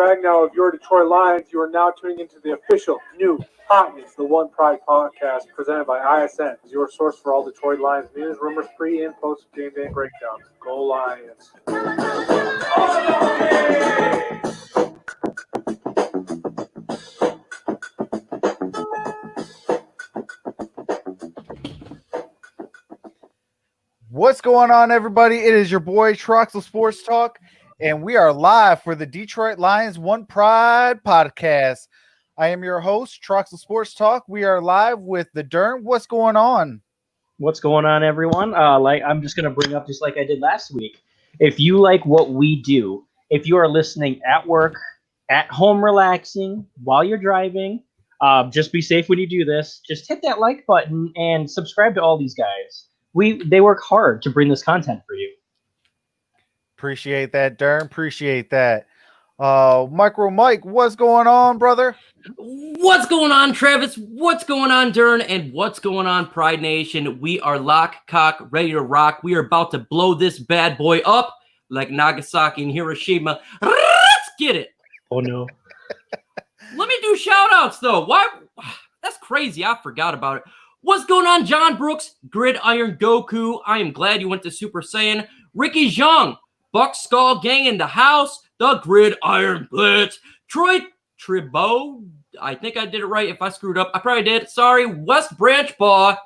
Ragnow of your Detroit Lions. You are now tuning into the official new Hotness, the One Pride podcast presented by ISN, your source for all Detroit Lions news, rumors, pre and post game day breakdowns. Go Lions! What's going on, everybody? It is your boy Troxel Sports Talk, and we are live for the Detroit Lions One Pride podcast. I am your host, Troxel Sports Talk. We are live with the Derrn. What's going on? What's going on, everyone? I'm just going to bring up just like I did last week. If you like what we do, if you are listening at work, at home relaxing, while you're driving, just be safe when you do this. Just hit that like button and subscribe to all these guys. They work hard to bring this content for you. Appreciate that, Derrn. Appreciate that. MicroMike, what's going on, brother? What's going on, Travis? What's going on, Derrn? And what's going on, Pride Nation? We are lock, cock, ready to rock. We are about to blow this bad boy up like Nagasaki and Hiroshima. Let's get it. Oh, no. Let me do shout-outs, though. Why? That's crazy. I forgot about it. What's going on, John Brooks? Gridiron Goku. I am glad you went to Super Saiyan. Ricky Zhang. Buck Skull Gang in the house. The Gridiron Blitz. Troy Tribo. I think I did it right. If I screwed up, I probably did. Sorry. West Branch Baugh.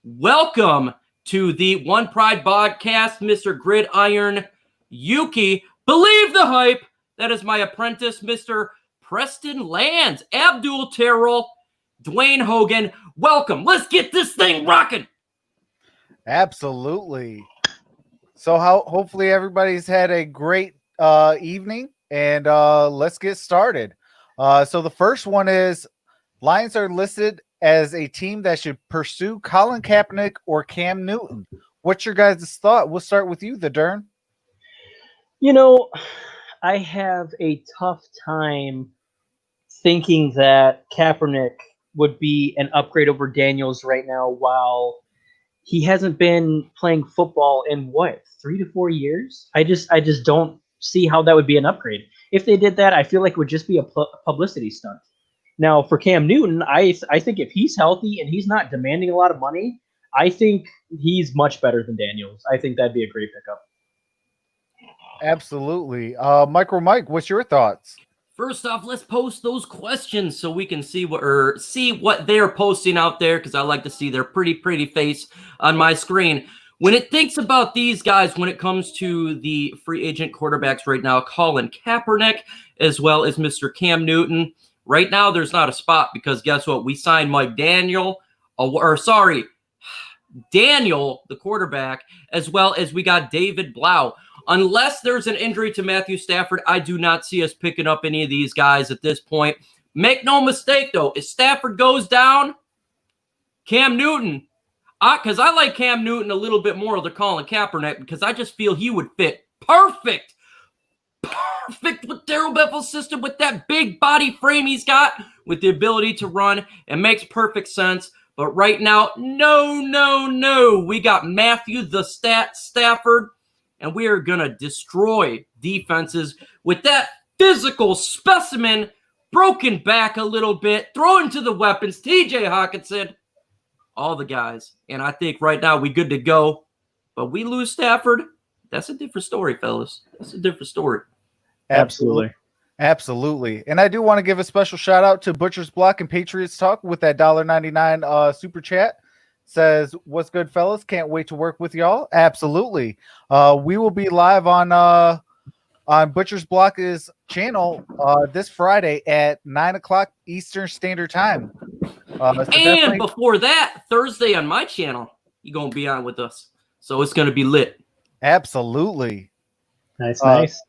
Welcome to the One Pride podcast, Mr. Gridiron Yuki. Believe the hype. That is my apprentice, Mr. Preston Lands. Abdul Terrell. Dwayne Hogan. Welcome. Let's get this thing rocking. Absolutely. So hopefully everybody's had a great evening, and let's get started. So the first one is Lions are listed as a team that should pursue Colin Kaepernick or Cam Newton. What's your guys' thought? We'll start with you, the Derrn. You know, I have a tough time thinking that Kaepernick would be an upgrade over Daniels right now, while he hasn't been playing football in 3 to 4 years. I just don't see how that would be an upgrade. If they did that, I feel like it would just be a publicity stunt. Now, for Cam Newton, I think if he's healthy and he's not demanding a lot of money, I think he's much better than Daniels. I think that'd be a great pickup. Absolutely. MicroMike, what's your thoughts? First off, let's post those questions so we can see what they're posting out there, because I like to see their pretty face on my screen. When it thinks about these guys, when it comes to the free agent quarterbacks right now, Colin Kaepernick as well as Mr. Cam Newton, right now there's not a spot, because guess what? We signed Daniel, the quarterback, as well as we got David Blau. Unless there's an injury to Matthew Stafford, I do not see us picking up any of these guys at this point. Make no mistake, though, if Stafford goes down, Cam Newton, because I like Cam Newton a little bit more than Colin Kaepernick, because I just feel he would fit perfect with Darrell Bevell's system, with that big body frame he's got, with the ability to run. It makes perfect sense. But right now, no. We got Matthew the Stafford. And we are going to destroy defenses with that physical specimen, broken back a little bit, throwing to the weapons, TJ Hawkinson, all the guys. And I think right now we good to go. But we lose Stafford. That's a different story, fellas. That's a different story. Absolutely. And I do want to give a special shout out to Butcher's Block and Patriots Talk with that $1.99 super chat. Says, what's good, fellas? Can't wait to work with y'all. Absolutely. We will be live on Butcher's Block's channel this Friday at 9 o'clock Eastern Standard Time. And before that, Thursday on my channel, you're going to be on with us. So it's going to be lit. Absolutely. Nice.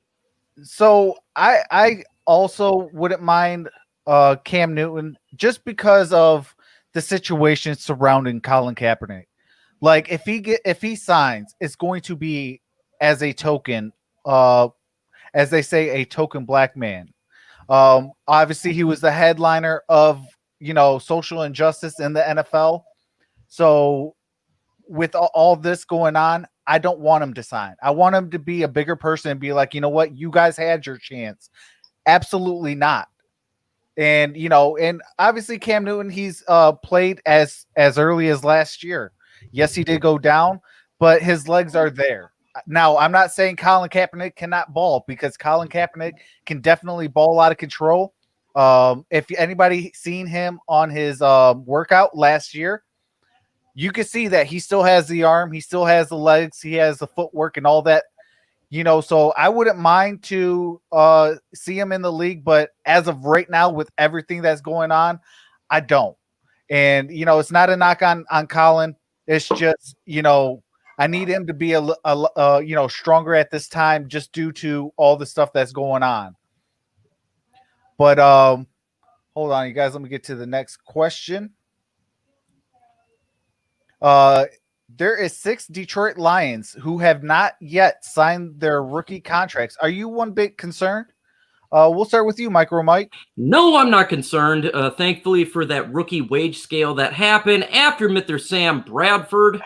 So I also wouldn't mind Cam Newton, just because of the situation surrounding Colin Kaepernick. Like, if he signs, it's going to be as a token, as they say, a token black man. Obviously he was the headliner of, social injustice in the NFL. So with all this going on, I don't want him to sign. I want him to be a bigger person and be like, you know what? You guys had your chance. Absolutely not. And and obviously Cam Newton, he's played as early as last year. Yes, he did go down, but his legs are there. Now, I'm not saying Colin Kaepernick cannot ball, because Colin Kaepernick can definitely ball out of control. If anybody seen him on his workout last year, you can see that he still has the arm, he still has the legs, he has the footwork and all that. So I wouldn't mind to see him in the league, but as of right now, with everything that's going on, I don't. And it's not a knock on Colin. It's just I need him to be a stronger at this time, just due to all the stuff that's going on. But hold on, you guys. Let me get to the next question. There is 6 Detroit Lions who have not yet signed their rookie contracts. Are you one bit concerned? We'll start with you, MicroMike. No, I'm not concerned. Thankfully for that rookie wage scale that happened after Mr. Sam Bradford.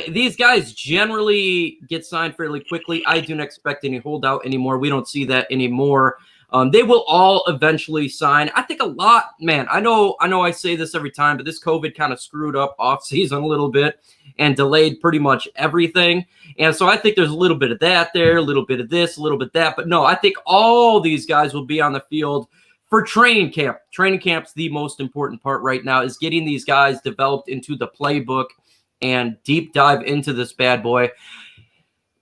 These guys generally get signed fairly quickly. I do not expect any holdout anymore. We don't see that anymore. They will all eventually sign. I think a lot, man. I know I say this every time, but this COVID kind of screwed up offseason a little bit and delayed pretty much everything. And so I think there's a little bit of that there, a little bit of this, a little bit of that. But no, I think all these guys will be on the field for training camp. Training camp's the most important part right now, is getting these guys developed into the playbook and deep dive into this bad boy.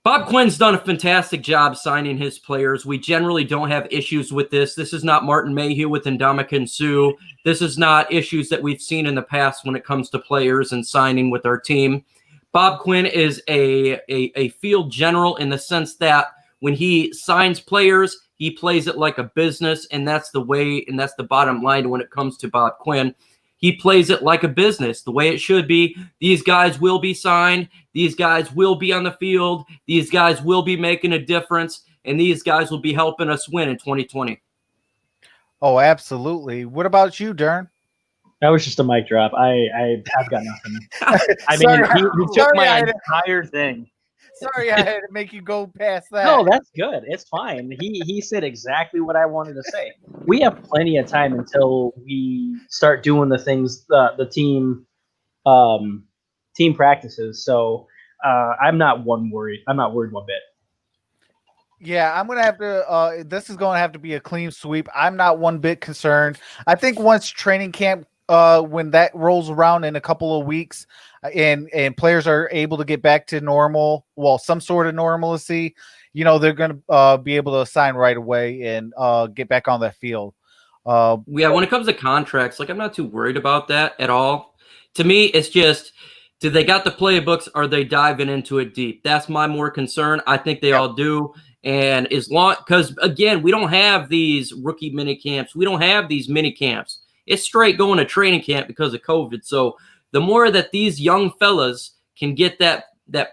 Bob Quinn's done a fantastic job signing his players. We generally don't have issues with this. This is not Martin Mayhew with Ndamukong Suh. This is not issues that we've seen in the past when it comes to players and signing with our team. Bob Quinn is a field general in the sense that when he signs players, he plays it like a business, and that's the way, and that's the bottom line when it comes to Bob Quinn. He plays it like a business, the way it should be. These guys will be signed. These guys will be on the field. These guys will be making a difference, and these guys will be helping us win in 2020. Oh, absolutely. What about you, Derrn? That was just a mic drop. I've got nothing. I mean, Sorry, he took my entire thing. Sorry, I had to make you go past that. No, that's good. It's fine. He said exactly what I wanted to say. We have plenty of time until we start doing the things the team practices. So I'm not worried. I'm not worried one bit. Yeah, I'm gonna have to. This is going to have to be a clean sweep. I'm not one bit concerned. I think once training camp, when that rolls around in a couple of weeks, and players are able to get back to normal, well, some sort of normalcy, they're going to be able to sign right away and get back on that field. Yeah, when it comes to contracts, I'm not too worried about that at all. To me, it's just, do they got the playbooks? Are they diving into it deep? That's my more concern. I think they all do. And as long, because again, we don't have these rookie mini camps. We don't have these mini camps. It's straight going to training camp because of COVID. So the more that these young fellas can get that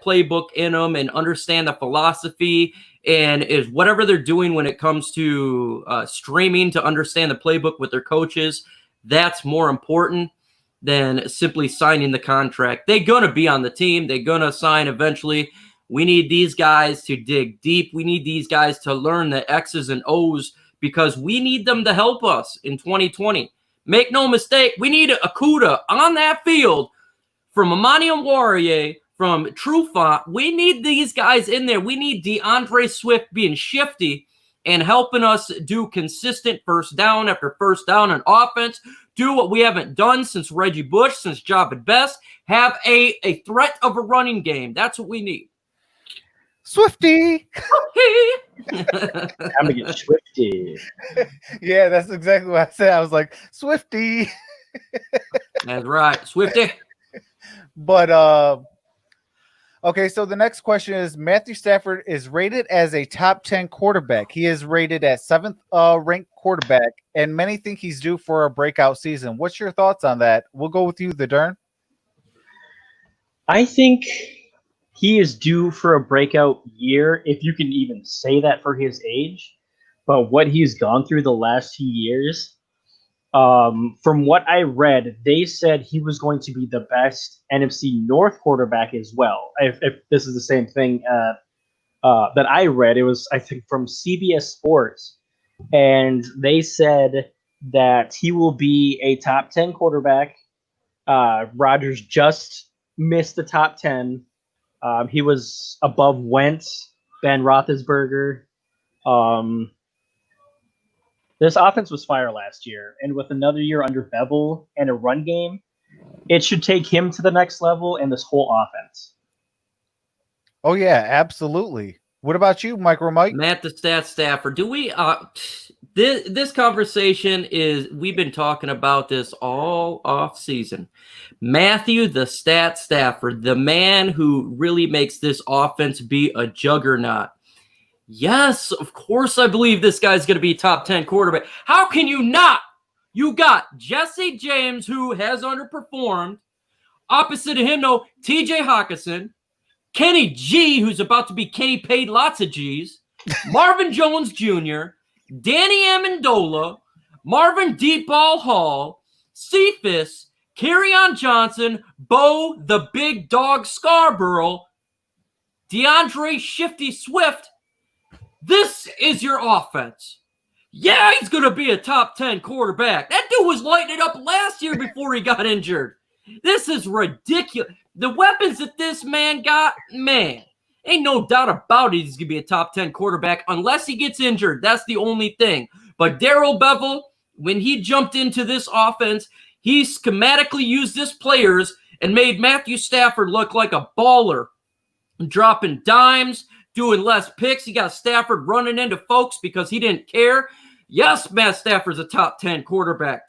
playbook in them and understand the philosophy and is whatever they're doing when it comes to streaming to understand the playbook with their coaches, that's more important than simply signing the contract. They're going to be on the team. They're going to sign eventually. We need these guys to dig deep. We need these guys to learn the X's and O's because we need them to help us in 2020. Make no mistake, we need a Kuda on that field from Amani Warrior, from Trufant. We need these guys in there. We need DeAndre Swift being shifty and helping us do consistent first down after first down on offense, do what we haven't done since Reggie Bush, since Javid Best, have a threat of a running game. That's what we need. Swifty. I'm gonna get Swifty. Yeah, that's exactly what I said. I was like, Swifty. That's right, Swifty. But okay, so the next question is Matthew Stafford is rated as a top 10 quarterback. He is rated as 7th ranked quarterback, and many think he's due for a breakout season. What's your thoughts on that? We'll go with you, the Derrn. I think he is due for a breakout year, if you can even say that for his age. But what he's gone through the last few years, from what I read, they said he was going to be the best NFC North quarterback as well. If this is the same thing that I read, it was, I think, from CBS Sports. and they said that he will be a top 10 quarterback. Rodgers just missed the top 10. He was above Wentz, Ben Roethlisberger. This offense was fire last year, and with another year under Bevel and a run game, it should take him to the next level and this whole offense. Oh yeah, absolutely. What about you, MicroMike? Matt the Stat Stafford. Do we this conversation is we've been talking about this all off season. Matthew the Stat Stafford, the man who really makes this offense be a juggernaut. Yes, of course I believe this guy's going to be top 10 quarterback. How can you not? You got Jesse James, who has underperformed. Opposite of him, no, TJ Hawkinson. Kenny G, who's about to be Kenny paid lots of G's. Marvin Jones Jr., Danny Amendola, Marvin Deepball Hall, Cephas, Kerryon Johnson, Bo the Big Dog Scarborough, DeAndre Shifty Swift. This is your offense. Yeah, he's going to be a top 10 quarterback. That dude was lighting it up last year before he got injured. This is ridiculous. The weapons that this man got, man, ain't no doubt about it. He's going to be a top 10 quarterback unless he gets injured. That's the only thing. But Darrell Bevel, when he jumped into this offense, he schematically used his players and made Matthew Stafford look like a baller, dropping dimes, doing less picks. He got Stafford running into folks because he didn't care. Yes, Matt Stafford's a top 10 quarterback.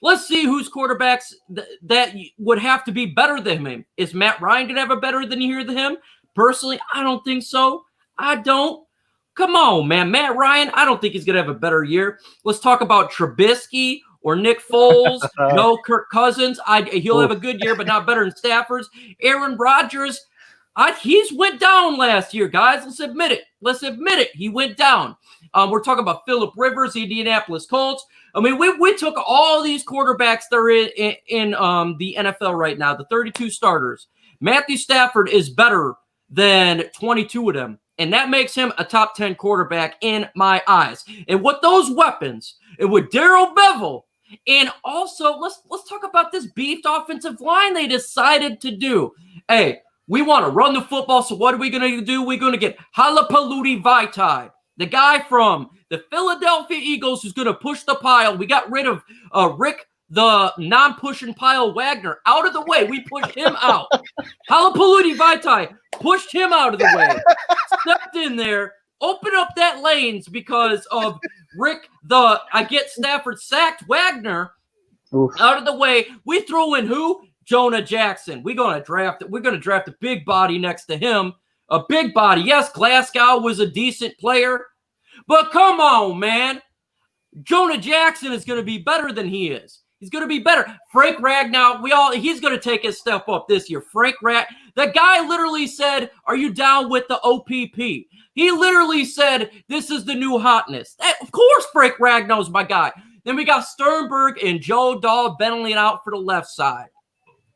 Let's see whose quarterbacks that would have to be better than him. Is Matt Ryan going to have a better than year than him? Personally, I don't think so. I don't. Come on, man. Matt Ryan, I don't think he's going to have a better year. Let's talk about Trubisky or Nick Foles. No, Kirk Cousins. He'll have a good year, but not better than Stafford's. Aaron Rodgers, he's went down last year, guys. Let's admit it. He went down. We're talking about Phillip Rivers, the Indianapolis Colts. I mean, we took all these quarterbacks that are in the NFL right now, the 32 starters. Matthew Stafford is better than 22 of them, and that makes him a top 10 quarterback in my eyes. And with those weapons, and with Darrell Bevel, and also let's talk about this beefed offensive line they decided to do. Hey, we want to run the football, so what are we going to do? We're going to get Halapalooty Vaitai, the guy from the Philadelphia Eagles who's going to push the pile. We got rid of Rick, the non-pushing pile Wagner, out of the way. We pushed him out. Halapalooty Vaitai pushed him out of the way. Stepped in there, opened up that lanes because of Rick, Stafford sacked Wagner. Oof. Out of the way. We throw in who? Jonah Jackson. We're going to draft a big body next to him. A big body. Yes, Glasgow was a decent player, but come on, man. Jonah Jackson is going to be better than he is. He's going to be better. Frank Ragnow, he's going to take his step up this year. The guy literally said, "Are you down with the OPP?" He literally said, "This is the new hotness." Of course, Frank Ragnow's my guy. Then we got Sternberg and Joe Dahl battling out for the left side.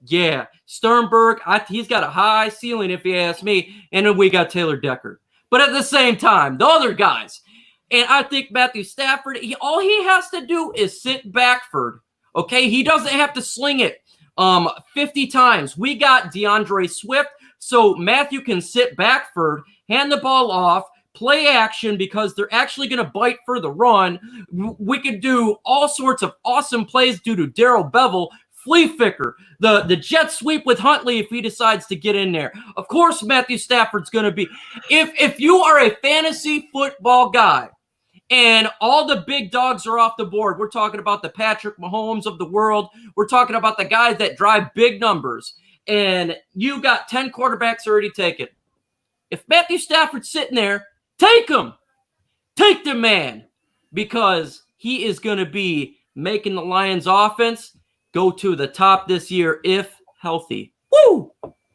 Yeah, Sternberg, he's got a high ceiling if you ask me. And then we got Taylor Decker. But at the same time, the other guys, and I think Matthew Stafford, all he has to do is sit Backford. Okay, he doesn't have to sling it 50 times. We got DeAndre Swift, so Matthew can sit Backford, hand the ball off, play action because they're actually going to bite for the run. We could do all sorts of awesome plays due to Darrell Bevel. Flea Flicker, the jet sweep with Huntley if he decides to get in there. Of course, Matthew Stafford's going to be. If you are a fantasy football guy and all the big dogs are off the board, we're talking about the Patrick Mahomes of the world. We're talking about the guys that drive big numbers. And you got 10 quarterbacks already taken. If Matthew Stafford's sitting there, take him. Take the man. Because he is going to be making the Lions offense go to the top this year if healthy. Woo!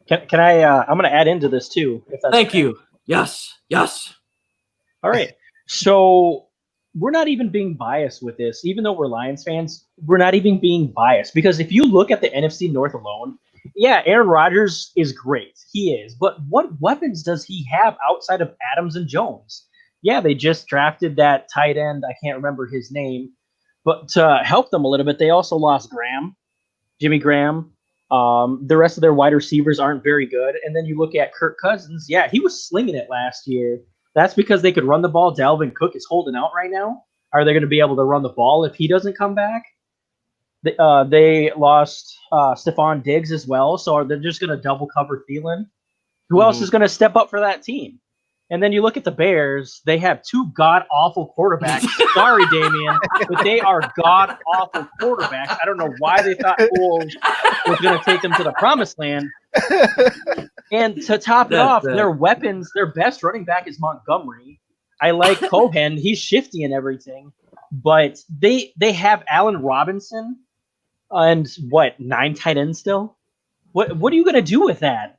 Can I? I'm going to add into this too. If that's Thank okay. you. Yes. All right. So we're not even being biased with this, even though we're Lions fans. We're not even being biased because if you look at the NFC North alone, yeah, Aaron Rodgers is great. He is. But what weapons does he have outside of Adams and Jones? yeah, they just drafted that tight end. I can't remember his name, but to help them a little bit, they also lost Jimmy Graham. The rest of their wide receivers aren't very good. And then you look at Kirk Cousins. Yeah, he was slinging it last year. That's because they could run the ball. Dalvin Cook is holding out right now. Are they going to be able to run the ball if he doesn't come back? They lost Stephon Diggs as well, so they're just going to double cover Thielen. Who else is going to step up for that team? And then you look at the Bears, they have two god-awful quarterbacks. Sorry, Damian, but they are god-awful quarterbacks. I don't know why they thought Foles was going to take them to the promised land. And to top it off, their weapons, their best running back is Montgomery. I like Cohen. He's shifty and everything. But they have Allen Robinson and, 9 tight ends still? What are you going to do with that?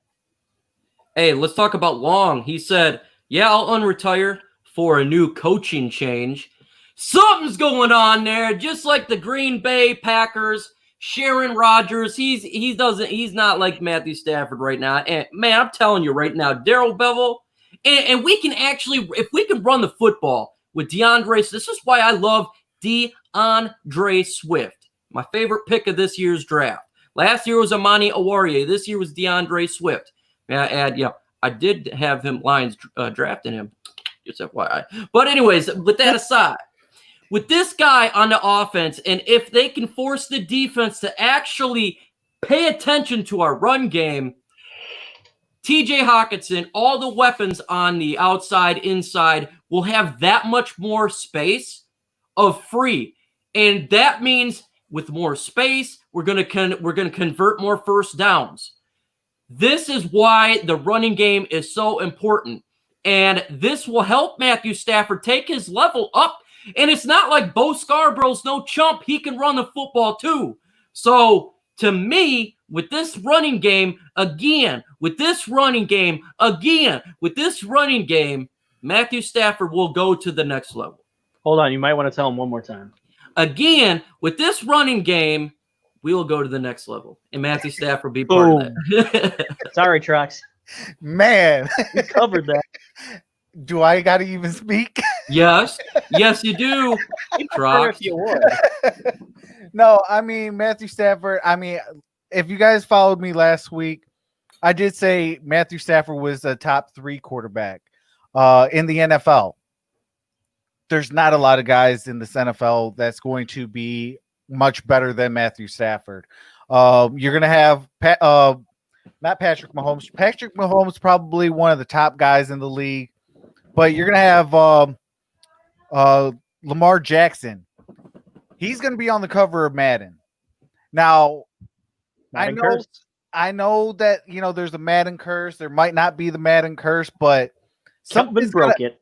Hey, let's talk about Long. He said, yeah, I'll unretire for a new coaching change. Something's going on there, just like the Green Bay Packers. Sharon Rodgers, he's not like Matthew Stafford right now. And man, I'm telling you right now, Darrell Bevel, and we can actually, if we can run the football with DeAndre, this is why I love DeAndre Swift, my favorite pick of this year's draft. Last year was Amani Oruwariye. This year was DeAndre Swift. May I add, I did have him Lions drafting him. Just FYI. But anyways, with that aside, with this guy on the offense, and if they can force the defense to actually pay attention to our run game, TJ Hawkinson, all the weapons on the outside, inside, will have that much more space of free. And that means with more space, we're going to convert more first downs. This is why the running game is so important. And this will help Matthew Stafford take his level up. And it's not like Bo Scarborough's no chump. He can run the football too. So to me, with this running game, Matthew Stafford will go to the next level. Hold on. You might want to tell him one more time. Again, with this running game, we will go to the next level. And Matthew Stafford will be part of that. Sorry, Trox. Man. We covered that. Do I got to even speak? Yes, you do. If you would. No, I mean, Matthew Stafford, if you guys followed me last week, I did say Matthew Stafford was a top 3 quarterback in the NFL. There's not a lot of guys in this NFL that's going to be much better than Matthew Stafford. You're going to have not Patrick Mahomes. Patrick Mahomes probably one of the top guys in the league, but you're going to have Lamar Jackson. He's going to be on the cover of Madden. Now, I know that there's a Madden curse. There might not be the Madden curse, but something broke it.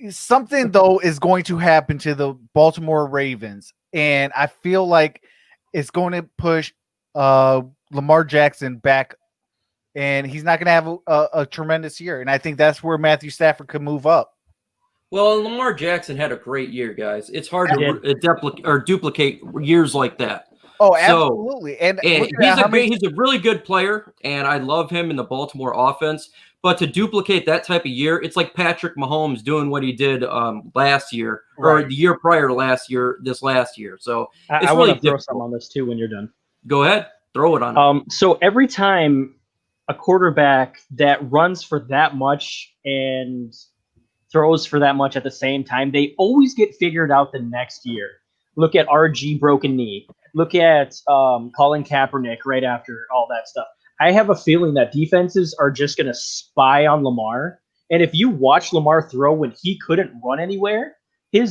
Something though is going to happen to the Baltimore Ravens, and I feel like it's going to push Lamar Jackson back, and he's not going to have a tremendous year. And I think that's where Matthew Stafford could move up. Well, Lamar Jackson had a great year, guys. It's hard to duplicate years like that. Oh, absolutely. And he's a really good player, and I love him in the Baltimore offense. But to duplicate that type of year, it's like Patrick Mahomes doing what he did last year, or the year prior to last year, this last year. So I want to throw something on this too when you're done. Go ahead. Throw it on. So every time a quarterback that runs for that much and throws for that much at the same time, they always get figured out the next year. Look at RG broken knee. Look at Colin Kaepernick right after all that stuff. I have a feeling that defenses are just going to spy on Lamar. And if you watch Lamar throw when he couldn't run anywhere, he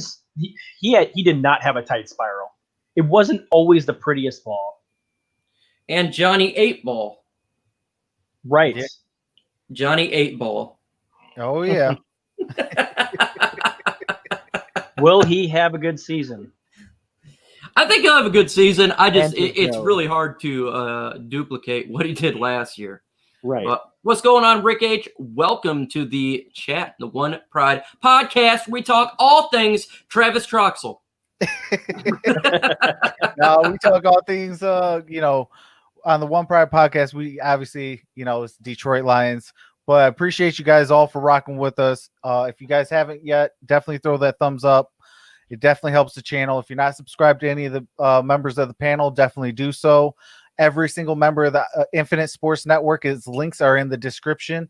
did not have a tight spiral. It wasn't always the prettiest ball. And Johnny 8-Ball. Right. Yeah. Johnny 8-Ball. Oh, yeah. Will he have a good season? I think he'll have a good season. It's really hard to duplicate what he did last year. Right. What's going on, Rick H? Welcome to the chat, the One Pride podcast, where we talk all things Travis Troxel. No, we talk all things, on the One Pride podcast. We obviously, it's Detroit Lions. But I appreciate you guys all for rocking with us. If you guys haven't yet, definitely throw that thumbs up. It definitely helps the channel. If you're not subscribed to any of the members of the panel, definitely do so. Every single member of the Infinite Sports Network, its links are in the description.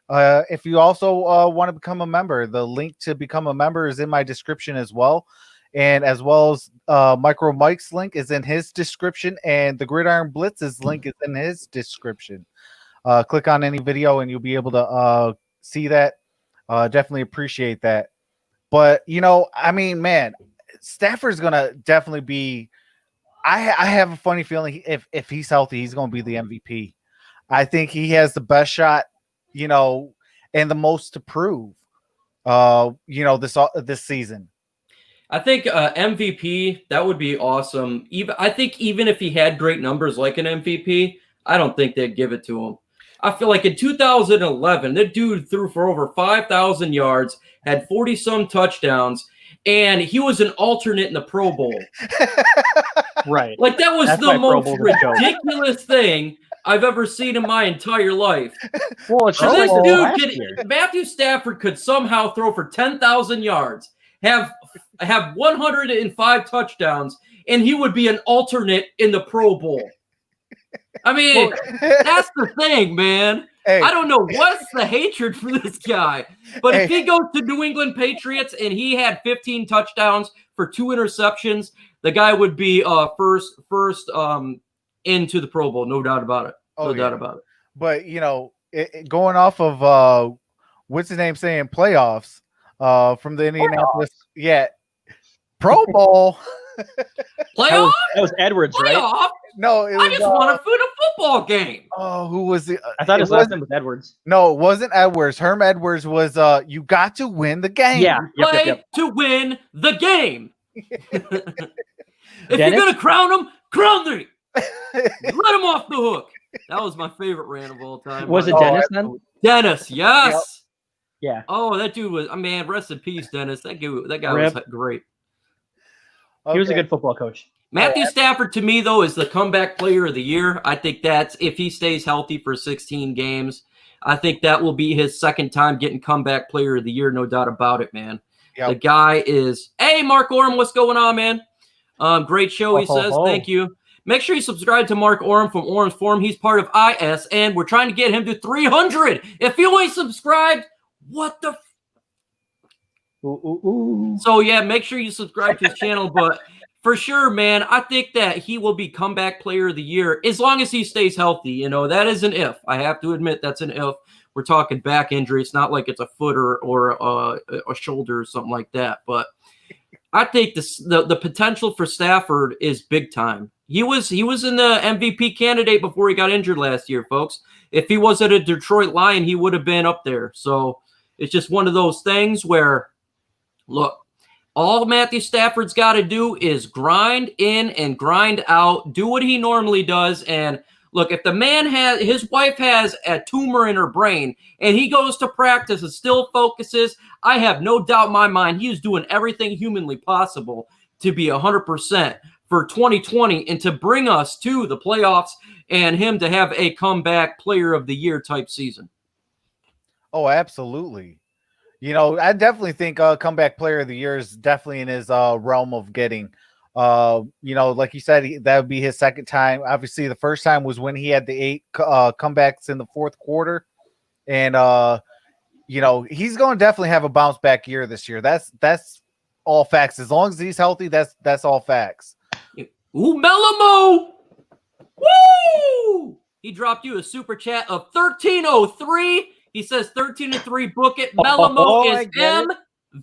If you also want to become a member, the link to become a member is in my description as well. And as well as MicroMike's link is in his description, and the Gridiron Blitz's link is in his description. Click on any video and you'll be able to see that. Definitely appreciate that. But, you know, I mean, man, Stafford's going to definitely be – I have a funny feeling if he's healthy, he's going to be the MVP. I think he has the best shot, you know, and the most to prove, you know, this season. I think MVP, that would be awesome. I think even if he had great numbers like an MVP, I don't think they'd give it to him. I feel like in 2011, that dude threw for over 5,000 yards, had 40-some touchdowns, and he was an alternate in the Pro Bowl. Right. Like, that was That's the why Pro most Bowl's a joke. ridiculous thing I've ever seen in my entire life. Well, it's So just this like dude last could, year. Matthew Stafford could somehow throw for 10,000 yards, have 105 touchdowns, and he would be an alternate in the Pro Bowl. I mean, that's the thing, man. Hey, I don't know what's the hatred for this guy, but if he goes to New England Patriots and he had 15 touchdowns for 2 interceptions, the guy would be first into the Pro Bowl, no doubt about it. No doubt about it. But, you know, going off of what's his name saying playoffs from the Indianapolis, Pro Bowl. Playoff? That was Edwards, right? Playoff? No, it was, I just want to win a football game. Oh, who was the? I thought his last name was Edwards. No, it wasn't Edwards. Herm Edwards was. You got to win the game. Yeah. Play to win the game. If Dennis? you're gonna crown him, crown me. Let him off the hook. That was my favorite rant of all time. Was it Dennis then? Dennis, yes. Yep. Yeah. Oh, that dude was. Man, rest in peace, Dennis. That guy Rip. was great. He was a good football coach. Matthew Stafford, to me, though, is the comeback player of the year. I think that's, if he stays healthy for 16 games, I think that will be his second time getting comeback player of the year, no doubt about it, man. Yep. The guy is, hey, Mark Orum, what's going on, man? Great show, he says. Thank you. Make sure you subscribe to Mark Orum from Orum's Forum. He's part of ISN. We're trying to get him to 300. If you ain't subscribed, what the So, yeah, make sure you subscribe to his channel, but for sure, man, I think that he will be comeback player of the year as long as he stays healthy. You know, that is an if. I have to admit that's an if. We're talking back injury. It's not like it's a foot or a shoulder or something like that. But I think the potential for Stafford is big time. He was in the MVP candidate before he got injured last year, folks. If he wasn't a Detroit Lion, he would have been up there. So it's just one of those things where, look, all Matthew Stafford's got to do is grind in and grind out, do what he normally does. And look, if the man his wife has a tumor in her brain and he goes to practice and still focuses, I have no doubt in my mind he is doing everything humanly possible to be 100% for 2020 and to bring us to the playoffs and him to have a comeback player of the year type season. Oh, absolutely. You know, I definitely think comeback player of the year is definitely in his realm of getting. You know, like you said, that would be his second time. Obviously, the first time was when he had the 8 comebacks in the fourth quarter. And, you know, he's going to definitely have a bounce back year this year. That's all facts. As long as he's healthy, that's all facts. Ooh, Melamo! Woo! He dropped you a super chat of 1303. He says 13-3, book it. Melamo is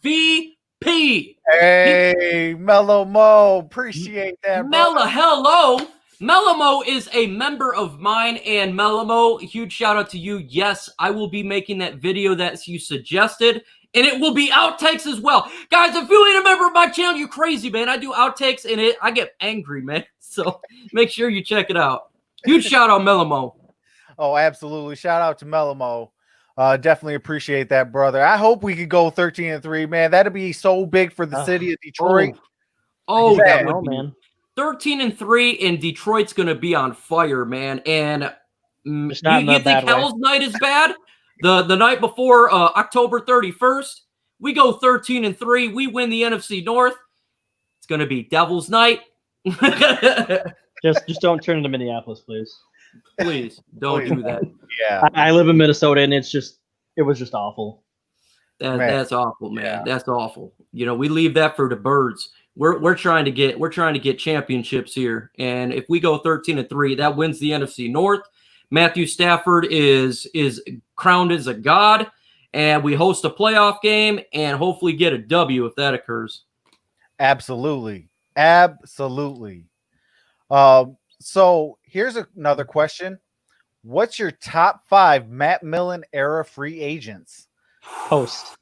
MVP. Hey, Mellow Mo. Appreciate that, bro. Hello. Melamo is a member of mine, and Melamo, huge shout out to you. Yes, I will be making that video that you suggested, and it will be outtakes as well. Guys, if you ain't a member of my channel, you're crazy, man. I do outtakes, and I get angry, man. So make sure you check it out. Huge shout out, Melamo. Oh, absolutely. Shout out to Melamo. Definitely appreciate that, brother. I hope we could go 13-3, man. That'd be so big for the city of Detroit. Oh, yeah, that would be, man. 13-3, and Detroit's going to be on fire, man. And you think Hell's Night is bad? The night before October 31st, we go 13-3. We win the NFC North. It's going to be Devil's Night. Just don't turn into Minneapolis, please. Please don't do that. Yeah. I live in Minnesota, and it was just awful. That's awful, man. Yeah. That's awful. You know, we leave that for the birds. We're trying to get championships here, and if we go 13-3, that wins the NFC North. Matthew Stafford is crowned as a god, and we host a playoff game and hopefully get a W if that occurs. Absolutely. So here's another question. What's your top 5 Matt Millen era free agents? Post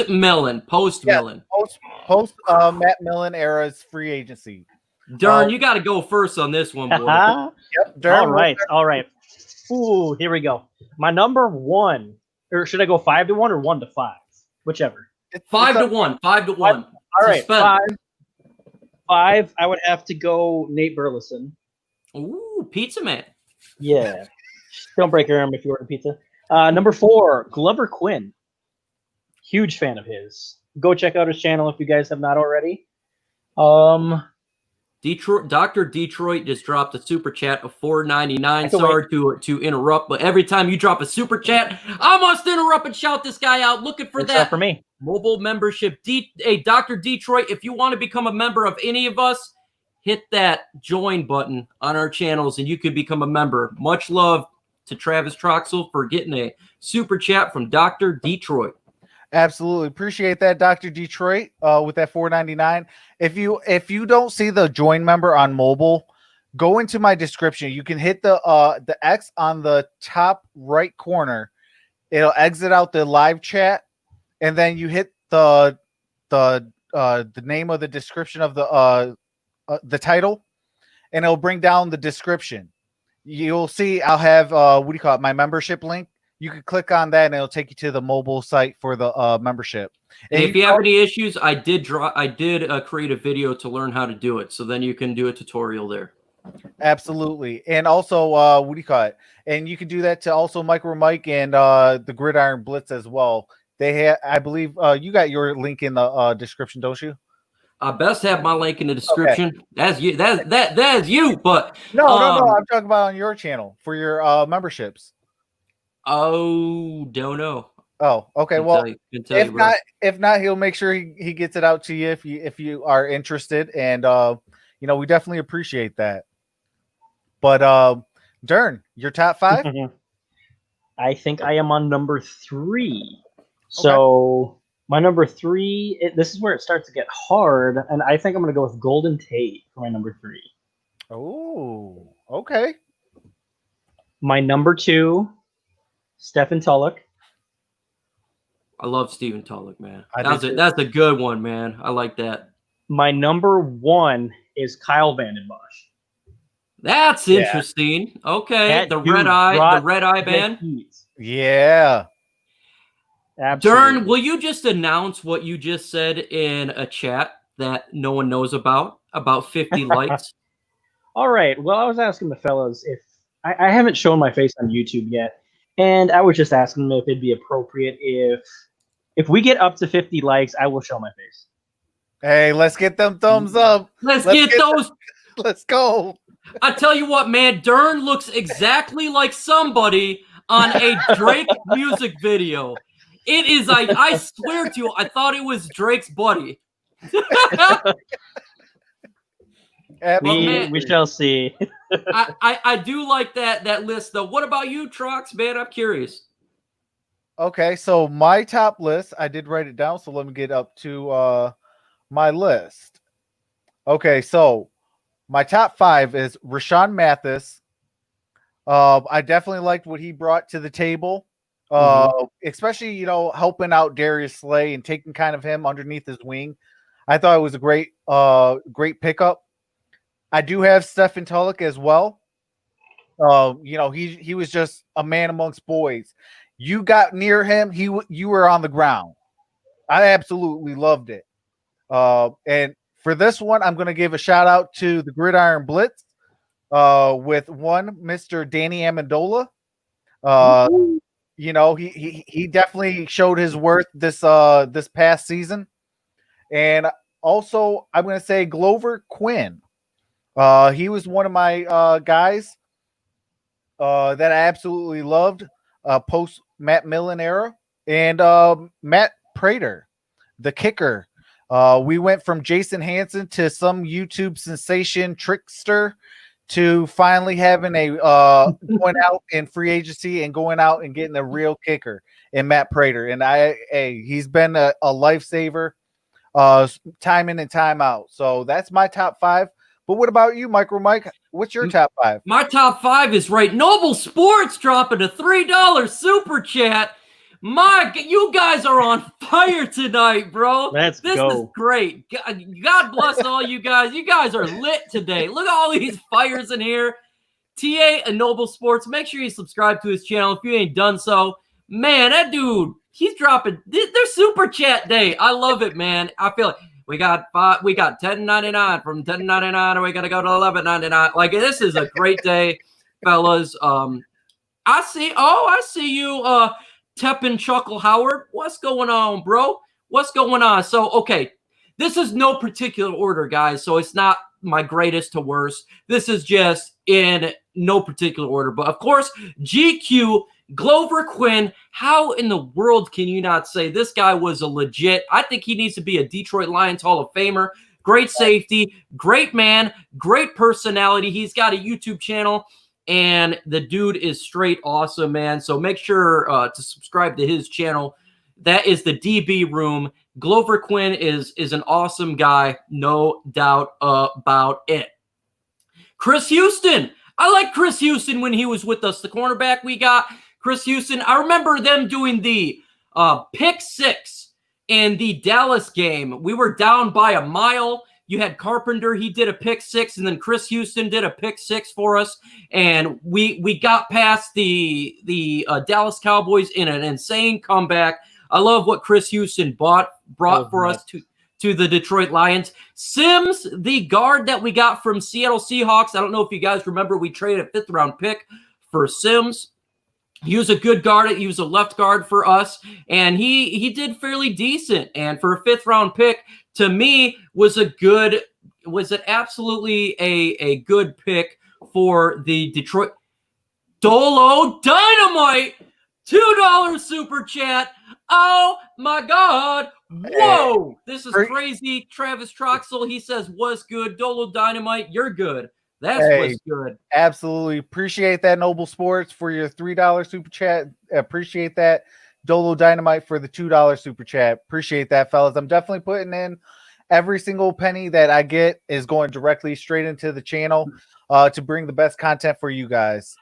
Millen. Post Matt Millen era's free agency. Derrn, you got to go first on this one, boy. Yep, Derrn. All right. Ooh, here we go. My number 1, or should I go 5-1 or 1-5? Whichever. 5-1. 5-1. All right, 5. I would have to go Nate Burleson. Ooh, pizza man. Yeah. Don't break your arm if you order pizza. Number 4, Glover Quinn. Huge fan of his. Go check out his channel if you guys have not already. Dr. Detroit just dropped a super chat of $4.99. Sorry to interrupt, but every time you drop a super chat, I must interrupt and shout this guy out. Looking for that for me. Mobile membership. Hey, Dr. Detroit, if you want to become a member of any of us, hit that join button on our channels and you could become a member. Much love to Travis Troxel for getting a super chat from Dr. Detroit. Absolutely appreciate that, Dr. Detroit, with that $4.99. If you don't see the join member on mobile, go into my description. You can hit the X on the top right corner. It'll exit out the live chat, and then you hit the name of the description of the title, and it'll bring down the description. You'll see I'll have my membership link. You can click on that and it'll take you to the mobile site for the membership. And if you have any issues, I did create a video to learn how to do it. So then you can do a tutorial there. Absolutely. And also, and you can do that to also MicroMike and the Gridiron Blitz as well. They have, I believe, you got your link in the description, don't you? I best have my link in the description. Okay. That's you. That is you. But no. I'm talking about on your channel for your memberships. Oh, don't know. Oh, okay. Well, if not, he'll make sure he gets it out to you if you are interested, and we definitely appreciate that. But Derrn, your top 5? I think I am on number 3. So my number 3, this is where it starts to get hard, and I think I'm going to go with Golden Tate for my number 3. Oh, okay. My number 2. Stephen Tulloch. I love Stephen Tulloch, man. That's a good one, man. I like that. My number 1 is Kyle Vanden Bosch. That's interesting. Okay, the red eye band. Yeah. Absolutely. Derrn, will you just announce what you just said in a chat that no one knows about 50 likes? All right. Well, I was asking the fellas if I haven't shown my face on YouTube yet. And I was just asking them if it'd be appropriate if we get up to 50 likes, I will show my face. Hey, let's get them thumbs up. Let's get those. Let's go. I tell you what, man, Derrn looks exactly like somebody on a Drake music video. It is I swear to you, I thought it was Drake's buddy. We shall see. I do like that list though. What about you, Trox? Man, I'm curious. Okay, so my top list, I did write it down, so let me get up to my list. Okay, so my top 5 is Rashawn Mathis. I definitely liked what he brought to the table. Especially, helping out Darius Slay and taking kind of him underneath his wing. I thought it was a great pickup. I do have Stephen Tulloch as well. He was just a man amongst boys. You got near him, you were on the ground. I absolutely loved it. And for this one, I'm going to give a shout out to the Gridiron Blitz with one Mr. Danny Amendola. he definitely showed his worth this past season. And also, I'm going to say Glover Quinn. He was one of my guys that I absolutely loved post Matt Millen era. And Matt Prater, the kicker. We went from Jason Hansen to some YouTube sensation trickster to finally having a going out in free agency and going out and getting a real kicker in Matt Prater. And he's been a lifesaver time in and time out. So that's my top 5. But what about you, MicroMike? What's your top 5? My top 5 is right. Noble Sports dropping a $3 super chat. You guys are on fire tonight, bro. This is great. God bless all you guys. You guys are lit today. Look at all these fires in here. TA and Noble Sports, make sure you subscribe to his channel if you ain't done so. Man, that dude, he's dropping. Their super chat day. I love it, man. I feel like we got $10.99 from $10.99, and we gotta go to $11.99. Like, this is a great day, fellas. I see you, Tepin Chuckle Howard. What's going on, bro? What's going on? So, okay, this is no particular order, guys. So it's not my greatest to worst. This is just in no particular order. But of course, GQ, Glover Quinn. How in the world can you not say this guy was a legit? I think he needs to be a Detroit Lions Hall of Famer. Great safety, great man, great personality. He's got a YouTube channel. And the dude is straight awesome, man. So make sure to subscribe to his channel. That is the DB Room. Glover Quinn is an awesome guy, no doubt about it. Chris Houston. I like Chris Houston when he was with us. The cornerback we got, Chris Houston. I remember them doing the pick 6 in the Dallas game. We were down by a mile. You had Carpenter, he did a pick 6, and then Chris Houston did a pick 6 for us, and we got past the Dallas Cowboys in an insane comeback. I love what Chris Houston brought for us to the Detroit Lions. Sims, the guard that we got from Seattle Seahawks. I don't know if you guys remember, we traded a 5th-round pick for Sims. He was a good guard. He was a left guard for us, and he did fairly decent. And for a 5th-round pick, to me, was absolutely a good pick for the Detroit. Dolo Dynamite, $2 super chat. Oh my God. Whoa. This is crazy. Travis Troxel, he says, what's good? Dolo Dynamite, you're good. That's what's good. Absolutely. Appreciate that, Noble Sports, for your $3 super chat. Appreciate that. Dolo Dynamite for the $2 super chat. Appreciate that, fellas. I'm definitely putting in every single penny that I get is going directly straight into the channel to bring the best content for you guys.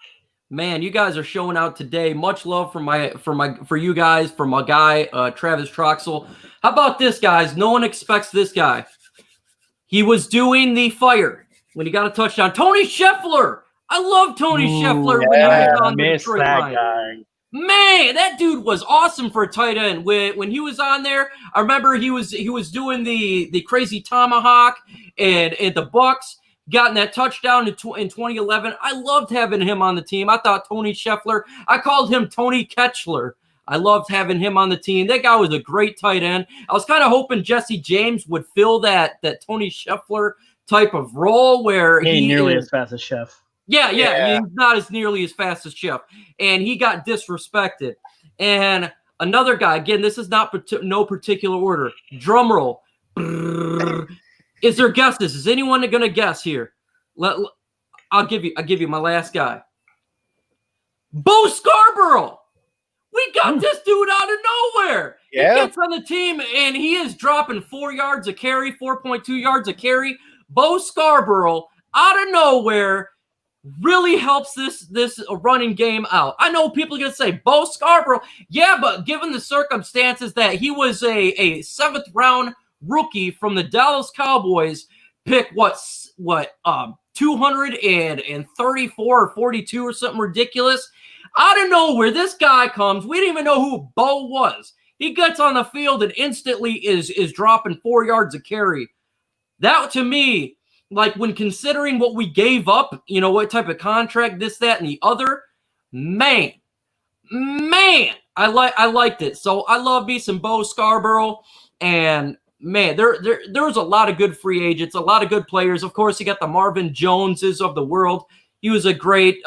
Man, you guys are showing out today. Much love for you guys, for my guy, Travis Troxel. How about this, guys? No one expects this guy. He was doing the fire when he got a touchdown. Tony Scheffler. I love Tony Scheffler when he was on the Detroit Lions. Man, that dude was awesome for a tight end. When he was on there, I remember he was doing the crazy tomahawk and the Bucks, gotten that touchdown in 2011. I loved having him on the team. I thought Tony Scheffler, I called him Tony Ketchler. I loved having him on the team. That guy was a great tight end. I was kind of hoping Jesse James would fill that Tony Scheffler type of role where he ain't nearly as fast as Chef. Yeah, he's not as nearly as fast as Chef, and he got disrespected. And another guy, again, this is not no particular order. Drum roll. Is there guesses? Is anyone going to guess here? I'll give you my last guy. Bo Scarborough. We got this dude out of nowhere. Yeah. He gets on the team, and he is dropping 4 yards a carry, 4.2 yards a carry. Bo Scarborough, out of nowhere, really helps this running game out. I know people are going to say, Bo Scarborough. Yeah, but given the circumstances that he was a 7th-round rookie from the Dallas Cowboys, pick 234 or 42 or something ridiculous. Out of nowhere, this guy comes. We didn't even know who Bo was. He gets on the field and instantly is dropping 4 yards a carry. That, to me, like when considering what we gave up, what type of contract, this, that, and the other, man, man, I liked it. So I love me some Bo Scarborough, and man, there's a lot of good free agents, a lot of good players. Of course, you got the Marvin Joneses of the world. He was a great